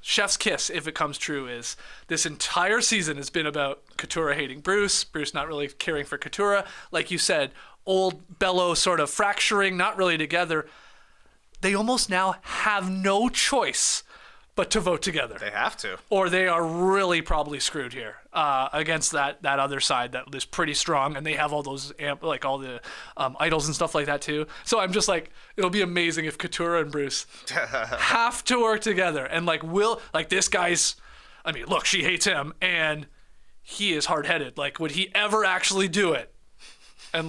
chef's kiss if it comes true, is this entire season has been about Katurah hating Bruce not really caring for Katurah. Like you said, old Bello sort of fracturing, not really together. They almost now have no choice but to vote together. They have to. Or they are really probably screwed here against that other side that is pretty strong, and they have all those all the idols and stuff like that too. So I'm just like, it'll be amazing if Katurah and Bruce have to work together, and this guy's, I mean, look, she hates him and he is hard-headed. Like, would he ever actually do it? And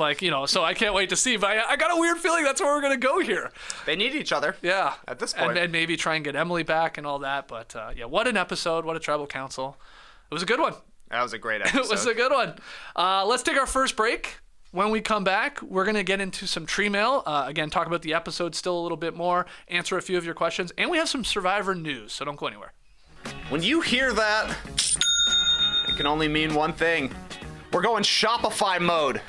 so I can't wait to see. But I got a weird feeling that's where we're going to go here. They need each other. Yeah. At this point. And maybe try and get Emily back and all that. But what an episode. What a tribal council. It was a good one. That was a great episode. It was a good one. Let's take our first break. When we come back, we're going to get into some tree mail. Again, talk about the episode still a little bit more, answer a few of your questions, and we have some Survivor news, so don't go anywhere. When you hear that, it can only mean one thing. We're going Shopify mode.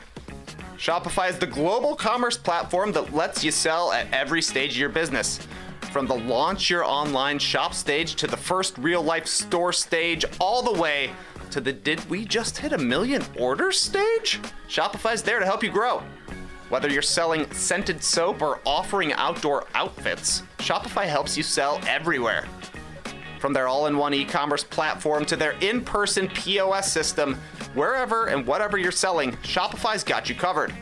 Shopify is the global commerce platform that lets you sell at every stage of your business. From the launch your online shop stage to the first real-life store stage, all the way to the did we just hit 1 million orders stage? Shopify's there to help you grow. Whether you're selling scented soap or offering outdoor outfits, Shopify helps you sell everywhere. From their all-in-one e-commerce platform to their in-person POS system, wherever and whatever you're selling, Shopify's got you covered.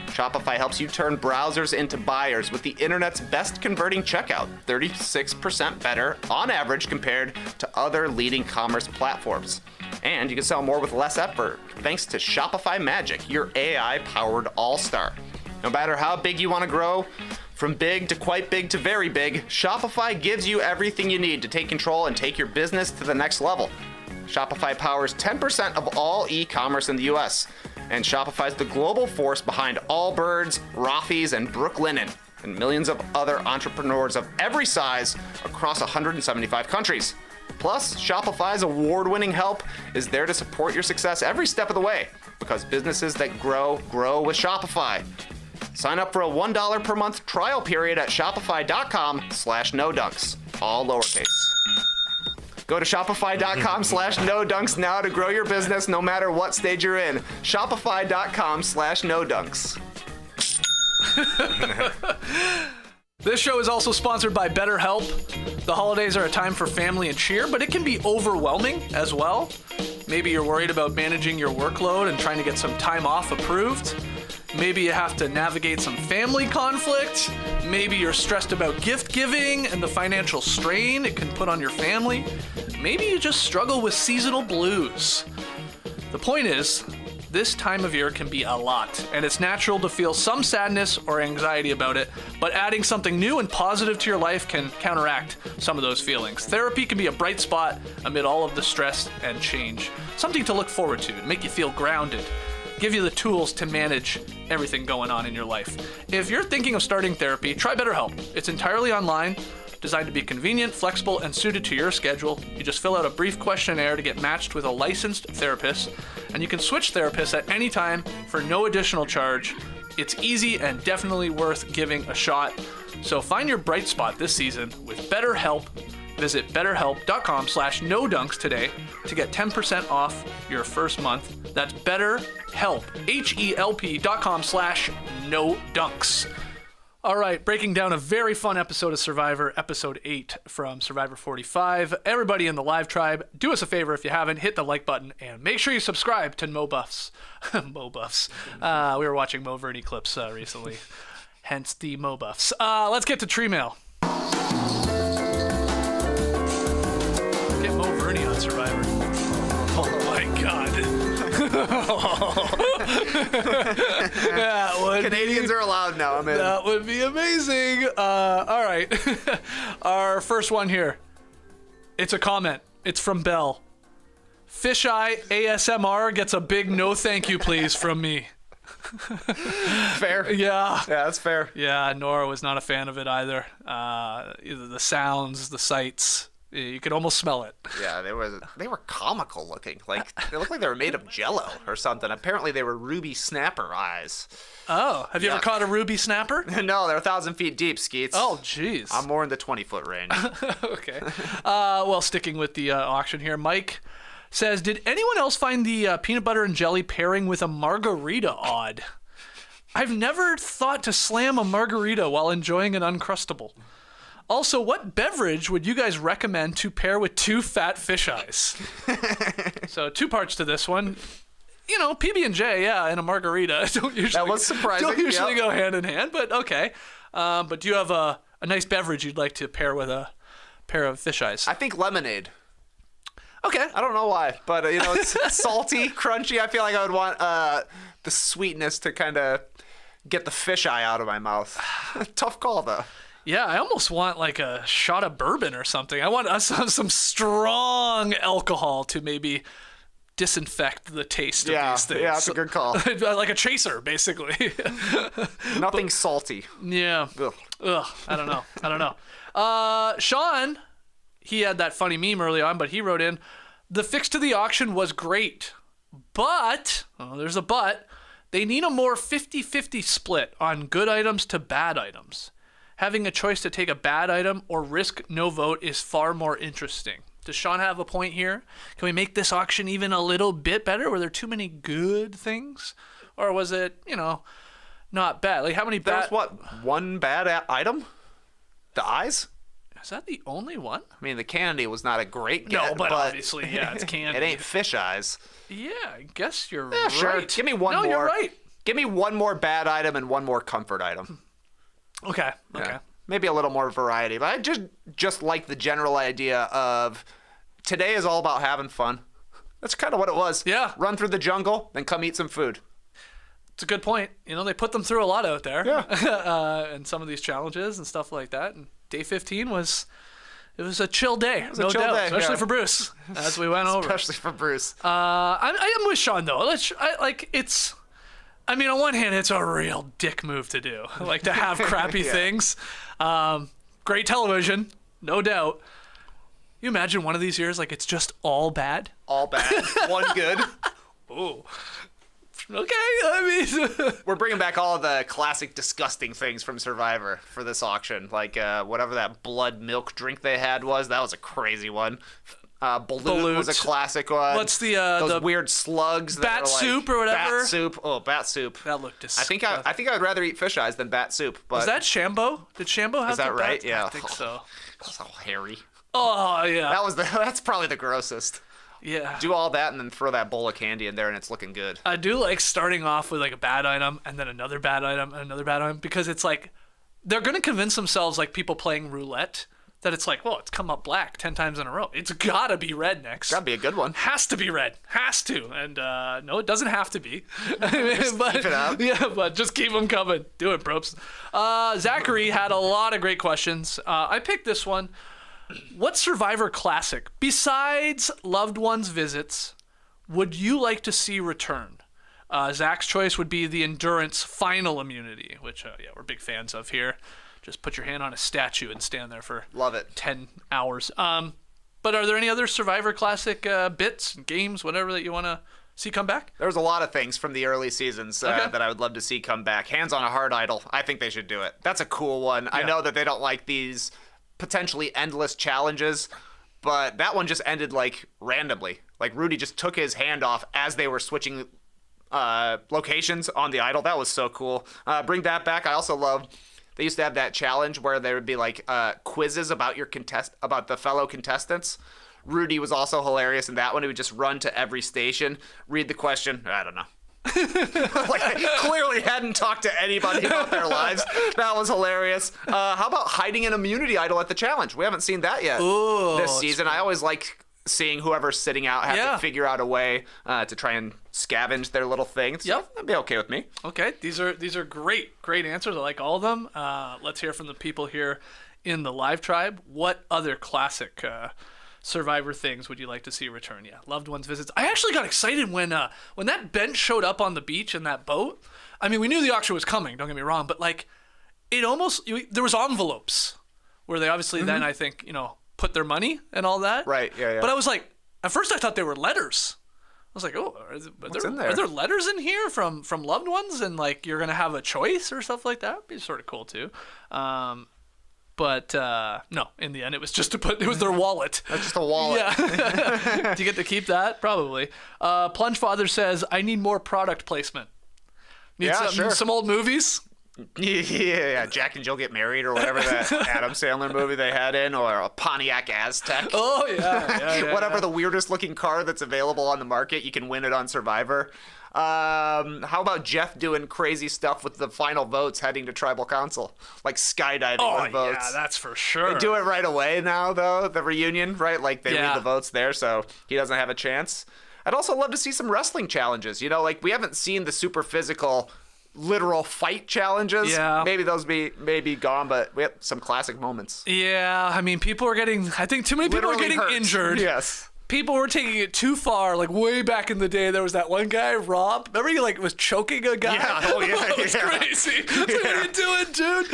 Shopify helps you turn browsers into buyers with the internet's best converting checkout, 36% better on average compared to other leading commerce platforms. And you can sell more with less effort thanks to Shopify Magic, your AI-powered all-star. No matter how big you want to grow, from big to quite big to very big, Shopify gives you everything you need to take control and take your business to the next level. Shopify powers 10% of all e-commerce in the US, and Shopify's the global force behind Allbirds, Rothy's, and Brooklinen, and millions of other entrepreneurs of every size across 175 countries. Plus, Shopify's award-winning help is there to support your success every step of the way, because businesses that grow with Shopify. Sign up for a $1 per month trial period at shopify.com/nodunks, all lowercase. Go to shopify.com/nodunks now to grow your business no matter what stage you're in. Shopify.com/nodunks. This show is also sponsored by BetterHelp. The holidays are a time for family and cheer, but it can be overwhelming as well. Maybe you're worried about managing your workload and trying to get some time off approved. Maybe you have to navigate some family conflict. Maybe you're stressed about gift giving and the financial strain it can put on your family. Maybe you just struggle with seasonal blues. The point is, this time of year can be a lot, and it's natural to feel some sadness or anxiety about it, but adding something new and positive to your life can counteract some of those feelings. Therapy can be a bright spot amid all of the stress and change. Something to look forward to and make you feel grounded. Give you the tools to manage everything going on in your life. If you're thinking of starting therapy, try BetterHelp. It's entirely online. designed to be convenient, flexible, and suited to your schedule. You just fill out a brief questionnaire to get matched with a licensed therapist, and you can switch therapists at any time for no additional charge. It's easy and definitely worth giving a shot. So find your bright spot this season with BetterHelp. Visit betterhelp.com/nodunks today to get 10% off your first month. That's BetterHelp, HELP.com/nodunks. All right, breaking down a very fun episode of Survivor, episode 8 from Survivor 45. Everybody in the live tribe, do us a favor if you haven't, hit the like button and make sure you subscribe to Mo Buffs. Mo Buffs. We were watching Mo Verney clips recently, hence the Mo Buffs. Let's get to Tree Mail. Get Mo Verney on Survivor. Oh my God. Canadians are allowed now. I'm in. That would be amazing. All right. Our first one here. It's a comment. It's from Belle. Fisheye ASMR gets a big no thank you please from me. Fair. Yeah. Yeah, that's fair. Yeah, Nora was not a fan of it either. Either the sounds, the sights. You could almost smell it. Yeah, they were comical looking. Like they looked like they were made of Jello or something. Apparently, they were ruby snapper eyes. Oh, have you ever caught a ruby snapper? No, they're 1,000 feet deep, Skeets. Oh, jeez. I'm more in the 20-foot range. Okay. Well, sticking with the auction here, Mike says, did anyone else find the peanut butter and jelly pairing with a margarita odd? I've never thought to slam a margarita while enjoying an Uncrustable. Also, what beverage would you guys recommend to pair with two fat fish eyes? So, two parts to this one. You know, PB&J, yeah, and a margarita don't usually, that was surprising. Don't usually go hand in hand, but okay. But do you have a nice beverage you'd like to pair with a pair of fish eyes? I think lemonade. Okay. I don't know why, but it's salty, crunchy. I feel like I would want the sweetness to kind of get the fish eye out of my mouth. Tough call, though. Yeah, I almost want like a shot of bourbon or something. I want us to have some strong alcohol to maybe disinfect the taste of these things. Yeah, that's a good call. Like a chaser, basically. Nothing salty. Yeah. Ugh. I don't know. Sean, he had that funny meme early on, but he wrote in, the fix to the auction was great, but, there's a but, they need a more 50-50 split on good items to bad items. Having a choice to take a bad item or risk no vote is far more interesting. Does Sean have a point here? Can we make this auction even a little bit better? Were there too many good things? Or was it, not bad? Like how many bad... There was one bad item? The eyes? Is that the only one? I mean, the candy was not a great get. No, but obviously, yeah, it's candy. It ain't fish eyes. Yeah, I guess you're right. Sure. Give me one more. No, you're right. Give me one more bad item and one more comfort item. Okay. Yeah. Maybe a little more variety, but I just like the general idea of today is all about having fun. That's kind of what it was. Yeah. Run through the jungle, then come eat some food. It's a good point. They put them through a lot out there. Yeah. And some of these challenges and stuff like that. And day 15 was a chill day. No doubt. Especially for Bruce, as we went over. Especially for Bruce. I am with Sean, though. On one hand, it's a real dick move to do, like to have crappy things. Great television, no doubt. You imagine one of these years, like it's just all bad? All bad. One good. Ooh. Okay, We're bringing back all of the classic disgusting things from Survivor for this auction. Like whatever that blood milk drink they had was. That was a crazy one. Balut was a classic one. What's the weird slugs? Bat soup or whatever? Bat soup. Oh, bat soup. That looked disgusting. I think I would rather eat fish eyes than bat soup. But was that Shambo? Did Shambo have is that right? Bat? Yeah. I think so. That's all hairy. Oh yeah. That's probably the grossest. Yeah. Do all that and then throw that bowl of candy in there and it's looking good. I do like starting off with like a bad item and then another bad item and another bad item because it's like they're going to convince themselves like people playing roulette that it's like, well, it's come up black 10 times in a row. It's got to be red next. Got to be a good one. Has to be red. Has to. And no, it doesn't have to be. Just keep it up. Yeah, but just keep them coming. Do it, Probst. Zachary had a lot of great questions. I picked this one. What Survivor classic, besides loved ones visits, would you like to see return? Zach's choice would be the Endurance Final Immunity, which, we're big fans of here. just put your hand on a statue and stand there for Love it. 10 hours. But are there any other Survivor Classic bits, games, whatever that you want to see come back? There was a lot of things from the early seasons that I would love to see come back. Hands on a Hard Idol. I think they should do it. That's a cool one. I know that they don't like these potentially endless challenges, but that one just ended like randomly. Like Rudy just took his hand off as they were switching locations on the idol. That was so cool. Bring that back. I also love they used to have that challenge where there would be like quizzes about about the fellow contestants. Rudy was also hilarious in that one. He would just run to every station, read the question. I don't know. Like I clearly hadn't talked to anybody about their lives. That was hilarious. How about hiding an immunity idol at the challenge? We haven't seen that yet this season. I always like seeing whoever's sitting out have to figure out a way to try and scavenge their little things. Yep. That'd be okay with me. Okay, these are great answers. I like all of them. Let's hear from the people here in the live tribe. What other classic Survivor things would you like to see return? Yeah, loved ones visits. I actually got excited when that bench showed up on the beach in that boat. I mean, we knew the auction was coming, don't get me wrong, but like it almost there was envelopes where they obviously then I think, put their money and all that. Right, yeah. But I was like, at first I thought they were letters. I was like, oh, are there letters in here from loved ones, and like you're gonna have a choice or stuff like that? Would be sort of cool too. But no, in the end, it was just to put. It was their wallet. That's just a wallet. Yeah. Do you get to keep that? Probably. Plunge Father says, "I need more product placement. Need some old movies." Yeah. Jack and Jill Get Married or whatever that Adam Sandler movie they had in, or a Pontiac Aztec. Oh yeah. Whatever the weirdest looking car that's available on the market, you can win it on Survivor. How about Jeff doing crazy stuff with the final votes heading to Tribal Council? Like skydiving with votes. Yeah, that's for sure. They do it right away now, though, the reunion, right? Like they read the votes there, so he doesn't have a chance. I'd also love to see some wrestling challenges. Like we haven't seen the super physical, literal fight challenges. Yeah. Maybe those may be gone, but we have some classic moments. Yeah, I mean, I think too many people are getting injured. Yes. People were taking it too far. Like way back in the day, there was that one guy, Rob. Remember he like was choking a guy? Yeah, That was crazy. Like, what are you doing, dude?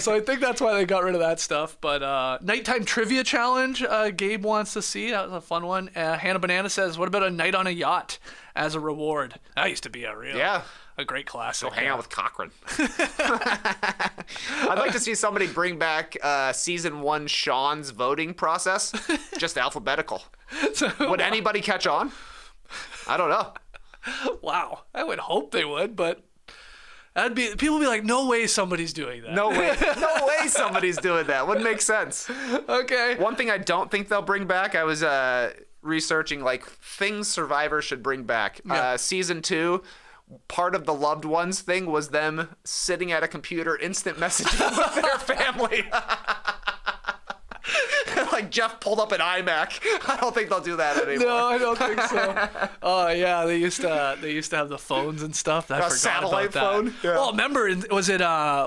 So I think that's why they got rid of that stuff. But nighttime trivia challenge, Gabe wants to see. That was a fun one. Hannah Banana says, "What about a night on a yacht as a reward?" That used to be a great classic. Go hang out with Cochran. I'd like to see somebody bring back season 1 Sean's voting process, just alphabetical. Would anybody catch on? I don't know. Wow, I would hope they would, but people would be like, "No way, somebody's doing that." No way somebody's doing that. Wouldn't make sense. Okay. One thing I don't think they'll bring back. I was researching like things Survivor should bring back. Season 2. Part of the loved ones thing was them sitting at a computer instant messaging with their family. Like Jeff pulled up an iMac. I don't think they'll do that anymore. No, I don't think so. Oh yeah, they used to have the phones and stuff. I forgot satellite about that. phone. Yeah. Well, remember, was it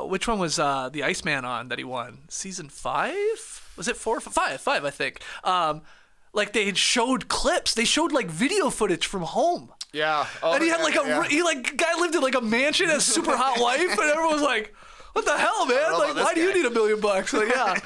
which one was the Iceman on that he won? Season 5? Was it 4? 5, I think. Like they had showed clips. They showed like video footage from home. Yeah. And he had like guy lived in like a mansion, has a super hot wife, and everyone was like, "What the hell, man? Like, why do you need $1 million?" Like, yeah.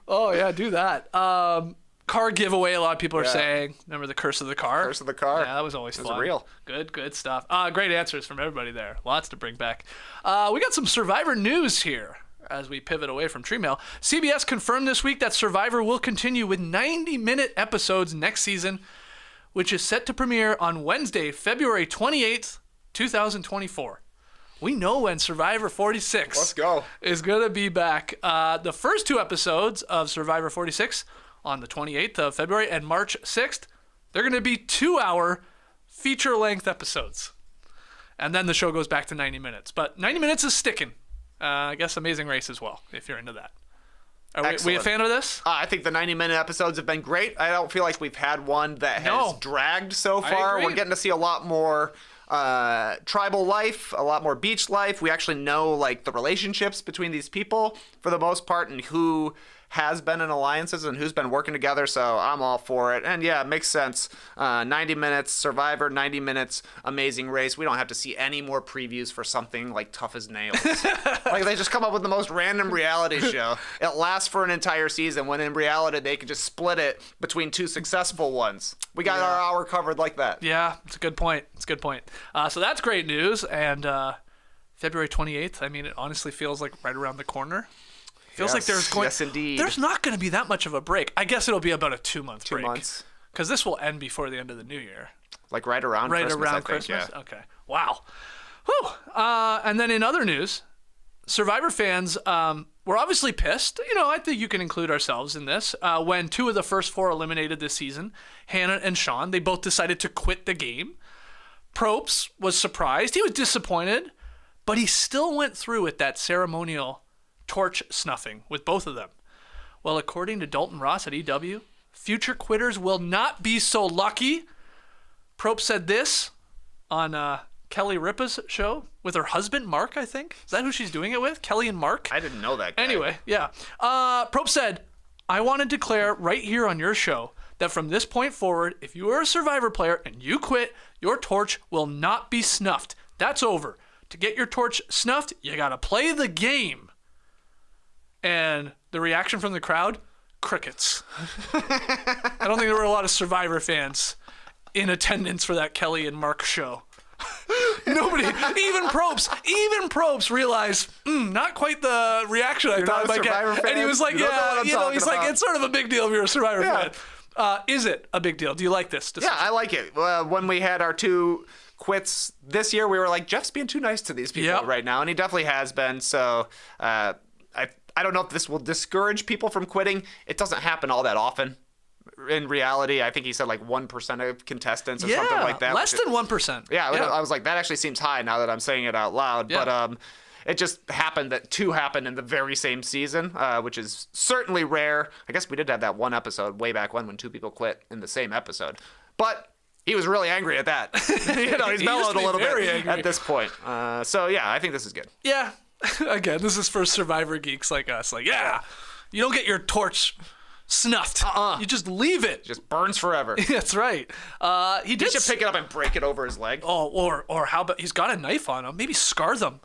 Oh yeah, do that. Car giveaway. A lot of people are saying. Remember the curse of the car? Curse of the car. Yeah, that was always fun. Real. Good stuff. Great answers from everybody there. Lots to bring back. We got some Survivor news here as we pivot away from Tree Mail. CBS confirmed this week that Survivor will continue with 90-minute episodes next season, which is set to premiere on Wednesday, February 28th, 2024. We know when Survivor 46 is going to be back. The first 2 episodes of Survivor 46 on the 28th of February and March 6th, they're going to be 2-hour feature-length episodes. And then the show goes back to 90 minutes. But 90 minutes is sticking. I guess Amazing Race as well, if you're into that. Are we a fan of this? I think the 90-minute episodes have been great. I don't feel like we've had one that has dragged so far. We're getting to see a lot more tribal life, a lot more beach life. We actually know like the relationships between these people for the most part, and who has been in alliances and who's been working together, so I'm all for it. And yeah, it makes sense. 90 minutes Survivor, 90 minutes Amazing Race. We don't have to see any more previews for something like Tough as Nails. Like, they just come up with the most random reality show. It lasts for an entire season, when in reality they could just split it between two successful ones. We got our hour covered like that. Yeah, it's a good point. So that's great news. And February 28th, I mean, it honestly feels like right around the corner. Feels like yes, indeed. There's not going to be that much of a break. I guess it'll be about a 2-month break. 2 months. Because this will end before the end of the new year. Like right around Christmas, I think, Christmas? yeah. Okay. Wow. Whew. And then in other news, Survivor fans were obviously pissed. You know, I think you can include ourselves in this. When 2 of the first 4 eliminated this season, Hannah and Sean, they both decided to quit the game. Probst was surprised. He was disappointed. But he still went through with that ceremonial torch snuffing with both of them. Well, according to Dalton Ross at EW, future quitters will not be so lucky. Probst said this on Kelly Ripa's show with her husband, Mark, I think. Is that who she's doing it with? Kelly and Mark? I didn't know that guy. Anyway, yeah. Probst said, I want to declare right here on your show that from this point forward, if you are a Survivor player and you quit, your torch will not be snuffed. That's over. To get your torch snuffed, you got to play the game. And the reaction from the crowd? Crickets. I don't think there were a lot of Survivor fans in attendance for that Kelly and Mark show. Nobody, even Probst realized, not quite the reaction I thought I might get. And he was like, he's like, it's sort of a big deal if you're a Survivor fan. Is it a big deal? Do you like this decision? Yeah, I like it. When we had our 2 quits this year, we were like, Jeff's being too nice to these people right now, and he definitely has been. So I don't know if this will discourage people from quitting. It doesn't happen all that often. In reality, I think he said like 1% of contestants or something like that. Less than 1%. Yeah, I was like, that actually seems high now that I'm saying it out loud. Yeah. But it just happened that 2 happened in the very same season, which is certainly rare. I guess we did have that one episode way back when 2 people quit in the same episode. But he was really angry at that. He's mellowed a little bit angry at this point. So, yeah, I think this is good. Yeah. Again, this is for Survivor geeks like us. Like, you don't get your torch snuffed. You just leave it. Just burns forever. That's right. He should pick it up and break it over his leg. Oh, or how about he's got a knife on him? Maybe scar them.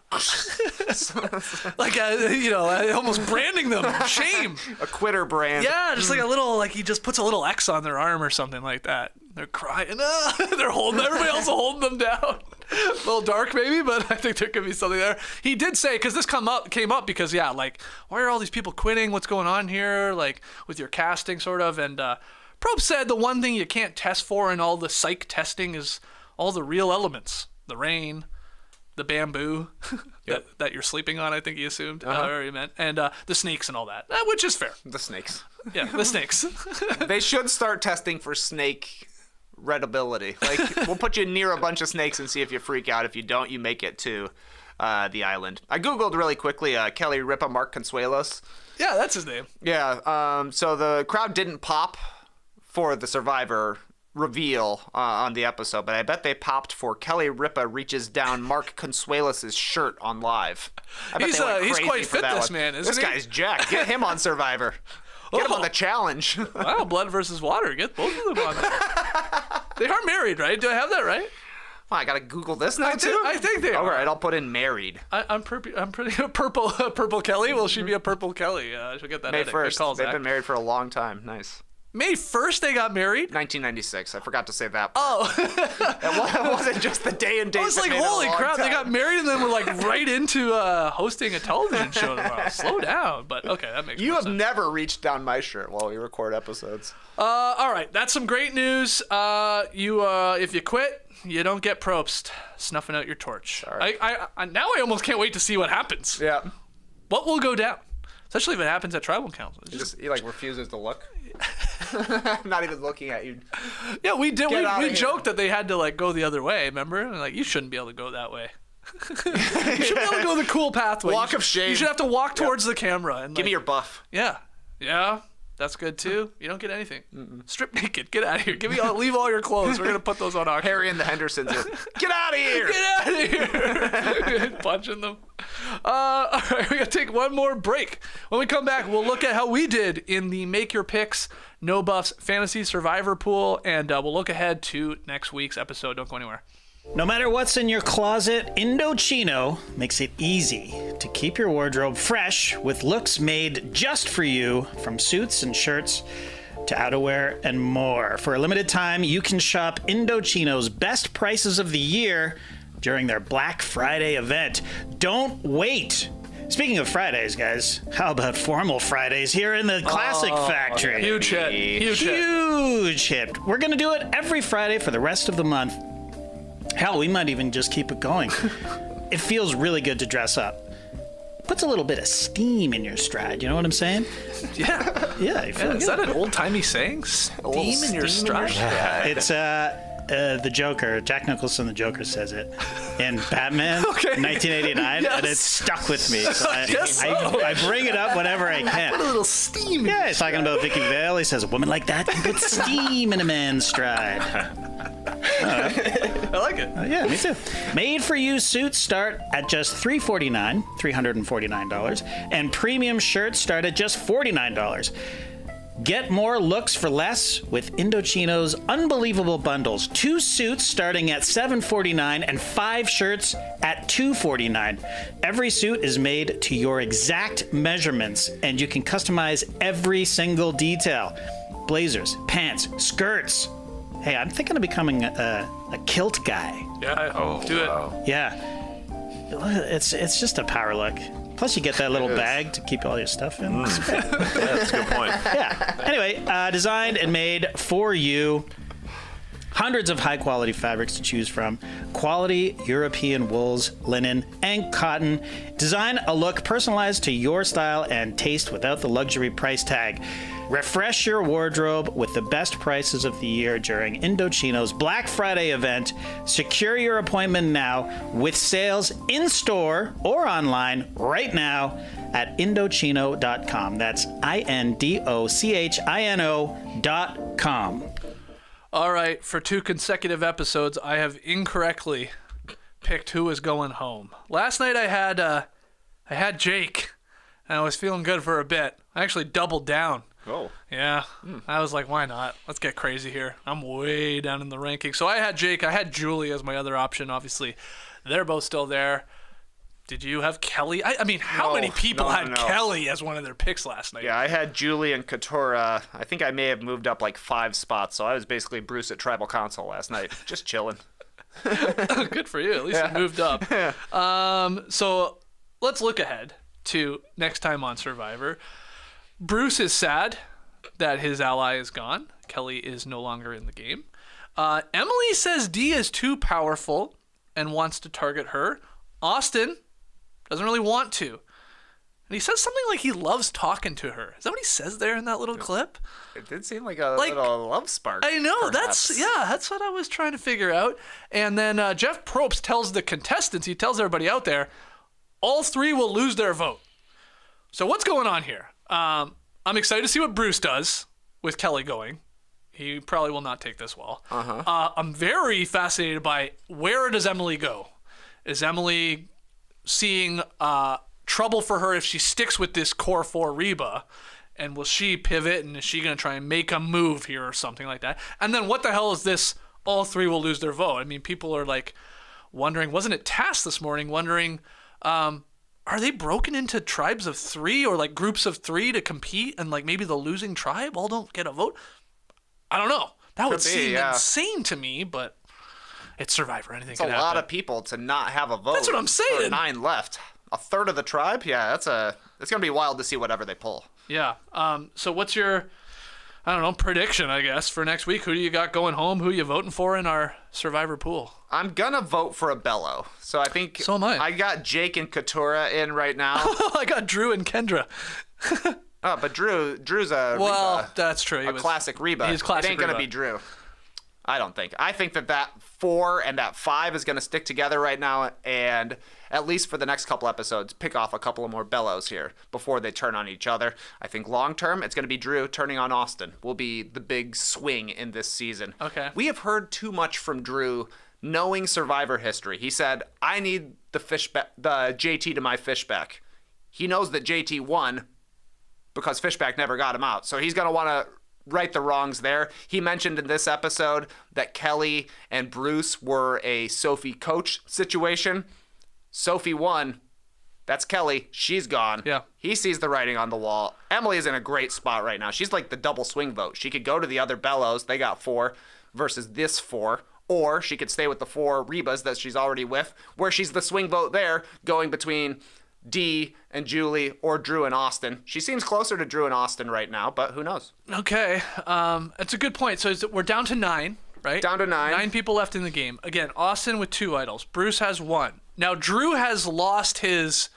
Like almost branding them. Shame. A quitter brand. Yeah, just like a little, like he just puts a little X on their arm or something like that. They're crying. They're holding. Everybody else holding them down. A little dark maybe, but I think there could be something there. He did say, because this came up because like, why are all these people quitting? What's going on here? Like with your casting sort of. And Probst said the one thing you can't test for in all the psych testing is all the real elements. The rain, the bamboo that you're sleeping on, I think he assumed, or he meant, and the snakes and all that, which is fair. The snakes. Yeah, the snakes. They should start testing for snake readability. Like, we'll put you near a bunch of snakes and see if you freak out. If you don't, you make it to the island. I Googled really quickly Kelly Ripa, Mark Consuelos. Yeah, that's his name. Yeah, so the crowd didn't pop for the Survivor reveal on the episode, but I bet they popped for Kelly Ripa reaches down Mark Consuelos' shirt on live. He's quite fit, this man, isn't he? This guy's jacked. Get him on Survivor. Get him on the challenge. Wow, blood versus water. Get both of them on there. They are married, right? Do I have that right? Well, I gotta Google this now too. I think they are. All right, I'll put in married. I'm pretty purple Kelly. Will she be a purple Kelly? She'll get that. May 1st. They've been married for a long time. Nice. May 1st they got married? 1996. I forgot to say that part. Oh. It wasn't just the day and date. I was like, holy crap, they got married and then we're like right into hosting a television show tomorrow. Slow down. But okay, that makes sense. You have never reached down my shirt while we record episodes. All right, that's some great news. If you quit, you don't get Probst snuffing out your torch. Sorry. Now I almost can't wait to see what happens. Yeah. What will go down? Especially if it happens at Tribal Council. He like refuses to look. I'm not even looking at you. Yeah, we did. We joked that they had to like go the other way. Remember? And like, you shouldn't be able to go that way. You should be able to go the cool pathway. Walk of shame. You should have to walk towards the camera and give me your buff. Yeah. That's good too. You don't get anything. Strip naked. Get out of here. Leave all your clothes. We're gonna put those on auction. Harry and the Hendersons. Get out of here. Get out of here. Punching them. All right, we're going to take one more break. When we come back, we'll look at how we did in the Make Your Picks, No Buffs Fantasy Survivor Pool, and we'll look ahead to next week's episode. Don't go anywhere. No matter what's in your closet, Indochino makes it easy to keep your wardrobe fresh with looks made just for you, from suits and shirts to outerwear and more. For a limited time, you can shop Indochino's best prices of the year during their Black Friday event. Don't wait. Speaking of Fridays, guys, how about Formal Fridays here in the Classic Factory? Huge hit. Huge hit. We're going to do it every Friday for the rest of the month. Hell, we might even just keep it going. It feels really good to dress up. Puts a little bit of steam in your stride, you know what I'm saying? Yeah. Yeah, you feel Is good. that an old-timey saying? Steam in your stride? It's the Joker. Jack Nicholson, the Joker, says it in Batman, 1989, Yes. and it stuck with me. So Yes. I bring it up whenever I can. Put a little steam. Yeah, he's talking about Vicky Vale. He says, a woman like that can put steam in a man's stride. I like it. Yeah, me too. Made-for-you suits start at just $349, and premium shirts start at just $49. Get more looks for less with Indochino's unbelievable bundles. 2 suits starting at $749 and 5 shirts at $249. Every suit is made to your exact measurements, and you can customize every single detail. Blazers, pants, skirts. Hey, I'm thinking of becoming a kilt guy. Yeah, do it. Yeah. It's just a power look. Plus, you get that little bag to keep all your stuff in. Yeah, that's a good point. Yeah. Anyway, designed and made for you. Hundreds of high-quality fabrics to choose from. Quality European wools, linen, and cotton. Design a look personalized to your style and taste without the luxury price tag. Refresh your wardrobe with the best prices of the year during Indochino's Black Friday event. Secure your appointment now with sales in-store or online right now at Indochino.com. That's INDOCHINO.com. All right, for 2 consecutive episodes, I have incorrectly picked who is going home. Last night I had Jake, and I was feeling good for a bit. I actually doubled down. Oh. Yeah, I was like, why not? Let's get crazy here. I'm way down in the rankings. So I had Jake. I had Julie as my other option, obviously. They're both still there. Did you have Kelly? I mean, how many people had Kelly as one of their picks last night? Yeah, I had Julie and Katura. I think I may have moved up like 5 spots, so I was basically Bruce at Tribal Council last night, just chilling. Good for you. At least you moved up. So let's look ahead to next time on Survivor. Bruce is sad that his ally is gone. Kelly is no longer in the game. Emily says Dee is too powerful and wants to target her. Austin doesn't really want to. And he says something like he loves talking to her. Is that what he says there in that little clip? It did seem like a little love spark. I know. perhaps. That's what I was trying to figure out. And then Jeff Probst tells the contestants, he tells everybody out there, all 3 will lose their vote. So what's going on here? I'm excited to see what Bruce does with Kelly going. He probably will not take this well. I'm very fascinated by where does Emily go? Is Emily seeing trouble for her if she sticks with this Core Four Reba? And will she pivot, and is she going to try and make a move here or something like that? And then what the hell is this all 3 will lose their vote? I mean, people are like wondering, wasn't it Tass this morning wondering, are they broken into tribes of 3 or like groups of 3 to compete, and like maybe the losing tribe all don't get a vote? I don't know. That would seem insane to me, but it's Survivor. Anything can happen. It's a lot of people to not have a vote. That's what I'm saying. For 9 left. A third of the tribe? Yeah, it's going to be wild to see whatever they pull. Yeah. So what's your, I don't know, prediction, I guess, for next week? Who do you got going home? Who are you voting for in our Survivor pool? I'm going to vote for a Bello. So I think So am I. I got Jake and Katura in right now. I got Drew and Kendra. Oh, but Drew's a Well, Reba, that's true. a classic Reba. He's classic It ain't going to Reba. be Drew. I don't think. I think that 4 and that 5 is going to stick together right now, and at least for the next couple episodes, pick off a couple of more Bellows here before they turn on each other. I think long term, it's going to be Drew turning on Austin will be the big swing in this season. Okay. We have heard too much from Drew knowing Survivor history. He said, I need the JT to my Fishback. He knows that JT won because Fishback never got him out. So he's going to want to right the wrongs there. He mentioned in this episode that Kelly and Bruce were a Sophie coach situation. Sophie won. That's Kelly. She's gone. Yeah. He sees the writing on the wall. Emily is in a great spot right now. She's like the double swing vote. She could go to the other Bellows. They got 4 versus this 4. Or she could stay with the 4 Rebas that she's already with, where she's the swing vote there, going between Dee and Julie or Drew and Austin. She seems closer to Drew and Austin right now, but who knows? Okay. That's a good point. So we're down to 9, right? Down to 9. 9 people left in the game. Again, Austin with 2 idols. Bruce has 1. Now, Drew has lost his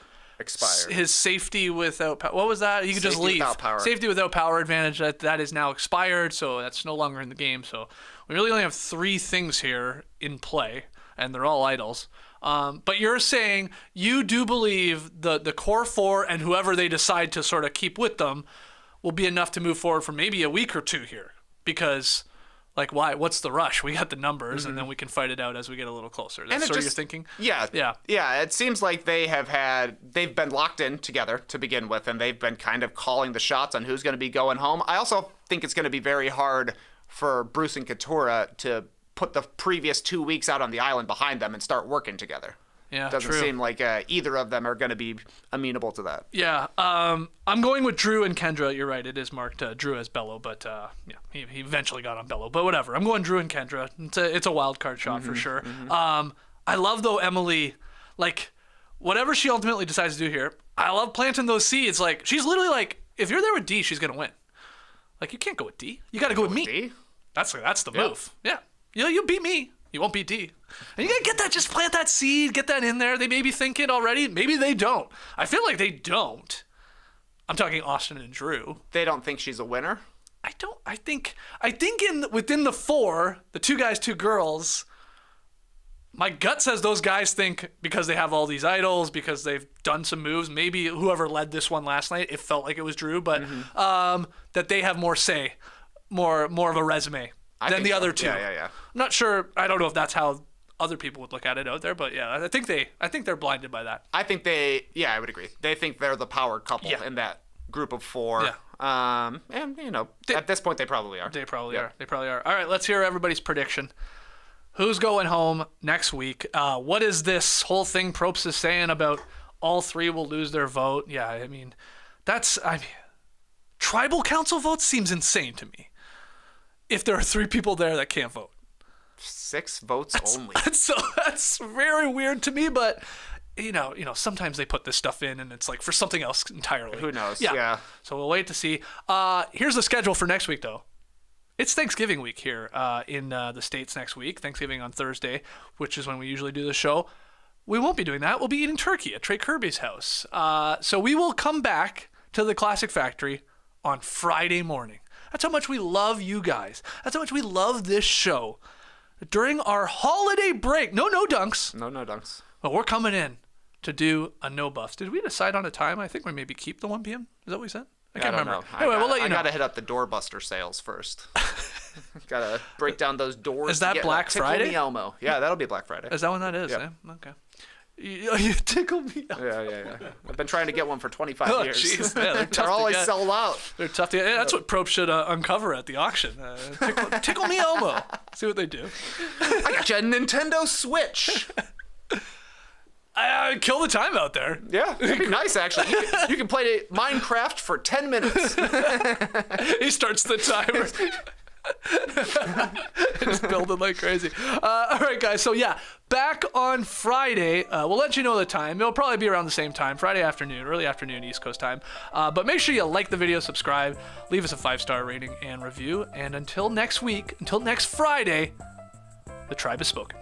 safety without power. What was that? He could just leave. Without power. Safety without power advantage. That is now expired, so that's no longer in the game. So we really only have 3 things here in play, and they're all idols. But you're saying you do believe the core 4 and whoever they decide to sort of keep with them will be enough to move forward for maybe a week or 2 here. Because, like, why? What's the rush? We got the numbers, and then we can fight it out as we get a little closer. That's sort of your thinking? Yeah. Yeah, it seems like they've been locked in together to begin with, and they've been kind of calling the shots on who's going to be going home. I also think it's going to be very hard for Bruce and Katura to put the previous 2 weeks out on the island behind them and start working together. Yeah, doesn't true. seem like either of them are going to be amenable to that. Yeah, I'm going with Drew and Kendra. You're right. It is marked Drew as Bello, but he eventually got on Bello. But whatever. I'm going Drew and Kendra. It's a wild card shot for sure. I love, though, Emily, like, whatever she ultimately decides to do here, I love planting those seeds. Like, she's literally like, if you're there with D, she's going to win. Like, you can't go with D. You got to go with me. D? That's the move. Yeah. You beat me. You won't beat D. And you gotta get that, just plant that seed, get that in there. They may be thinking already. Maybe they don't. I feel like they don't. I'm talking Austin and Drew. They don't think she's a winner? I think within the 4, the 2 guys, 2 girls, my gut says those guys think because they have all these idols, because they've done some moves, maybe whoever led this one last night, it felt like it was Drew, but that they have more say, more of a resume than the other 2. Yeah. I'm not sure. I don't know if that's how other people would look at it out there, but yeah, I think they're blinded by that. I think I would agree. They think they're the power couple in that group of 4. Yeah. And at this point they probably are. They probably are. All right, let's hear everybody's prediction. Who's going home next week? What is this whole thing Probst is saying about all 3 will lose their vote? Yeah, I mean, tribal council votes seems insane to me. If there are 3 people there that can't vote. 6 votes only. That's very weird to me, but you know, sometimes they put this stuff in and it's like for something else entirely. Who knows? Yeah. So we'll wait to see. Here's the schedule for next week, though. It's Thanksgiving week here in the States next week. Thanksgiving on Thursday, which is when we usually do the show. We won't be doing that. We'll be eating turkey at Trey Kirby's house. So we will come back to the Classic Factory on Friday morning. That's how much we love you guys. That's how much we love this show. During our holiday break, no dunks. No dunks. But we're coming in to do a no buffs. Did we decide on a time? I think we maybe keep the 1 p.m. Is that what we said? I can't remember. Anyway, we'll let you know. I gotta hit up the doorbuster sales first. Gotta break down those doors. Is that Black Friday? Elmo. Yeah, that'll be Black Friday. Is that when that is? Yeah. Okay. You tickle me. Yeah. I've been trying to get one for 25 years. Jeez. Yeah, they're always sold out. They're tough to get. Yeah, that's what Probst should uncover at the auction. Tickle me Elmo. See what they do. I got you a Nintendo Switch. Kill the time out there. Yeah, it'd be nice, actually. You can play Minecraft for 10 minutes. He starts the timer. Just building like crazy. All right, guys. So, yeah, back on Friday. We'll let you know the time. It'll probably be around the same time, Friday afternoon, early afternoon, East Coast time. But make sure you like the video, subscribe, leave us a 5-star rating and review. And until next week, until next Friday, the tribe has spoken.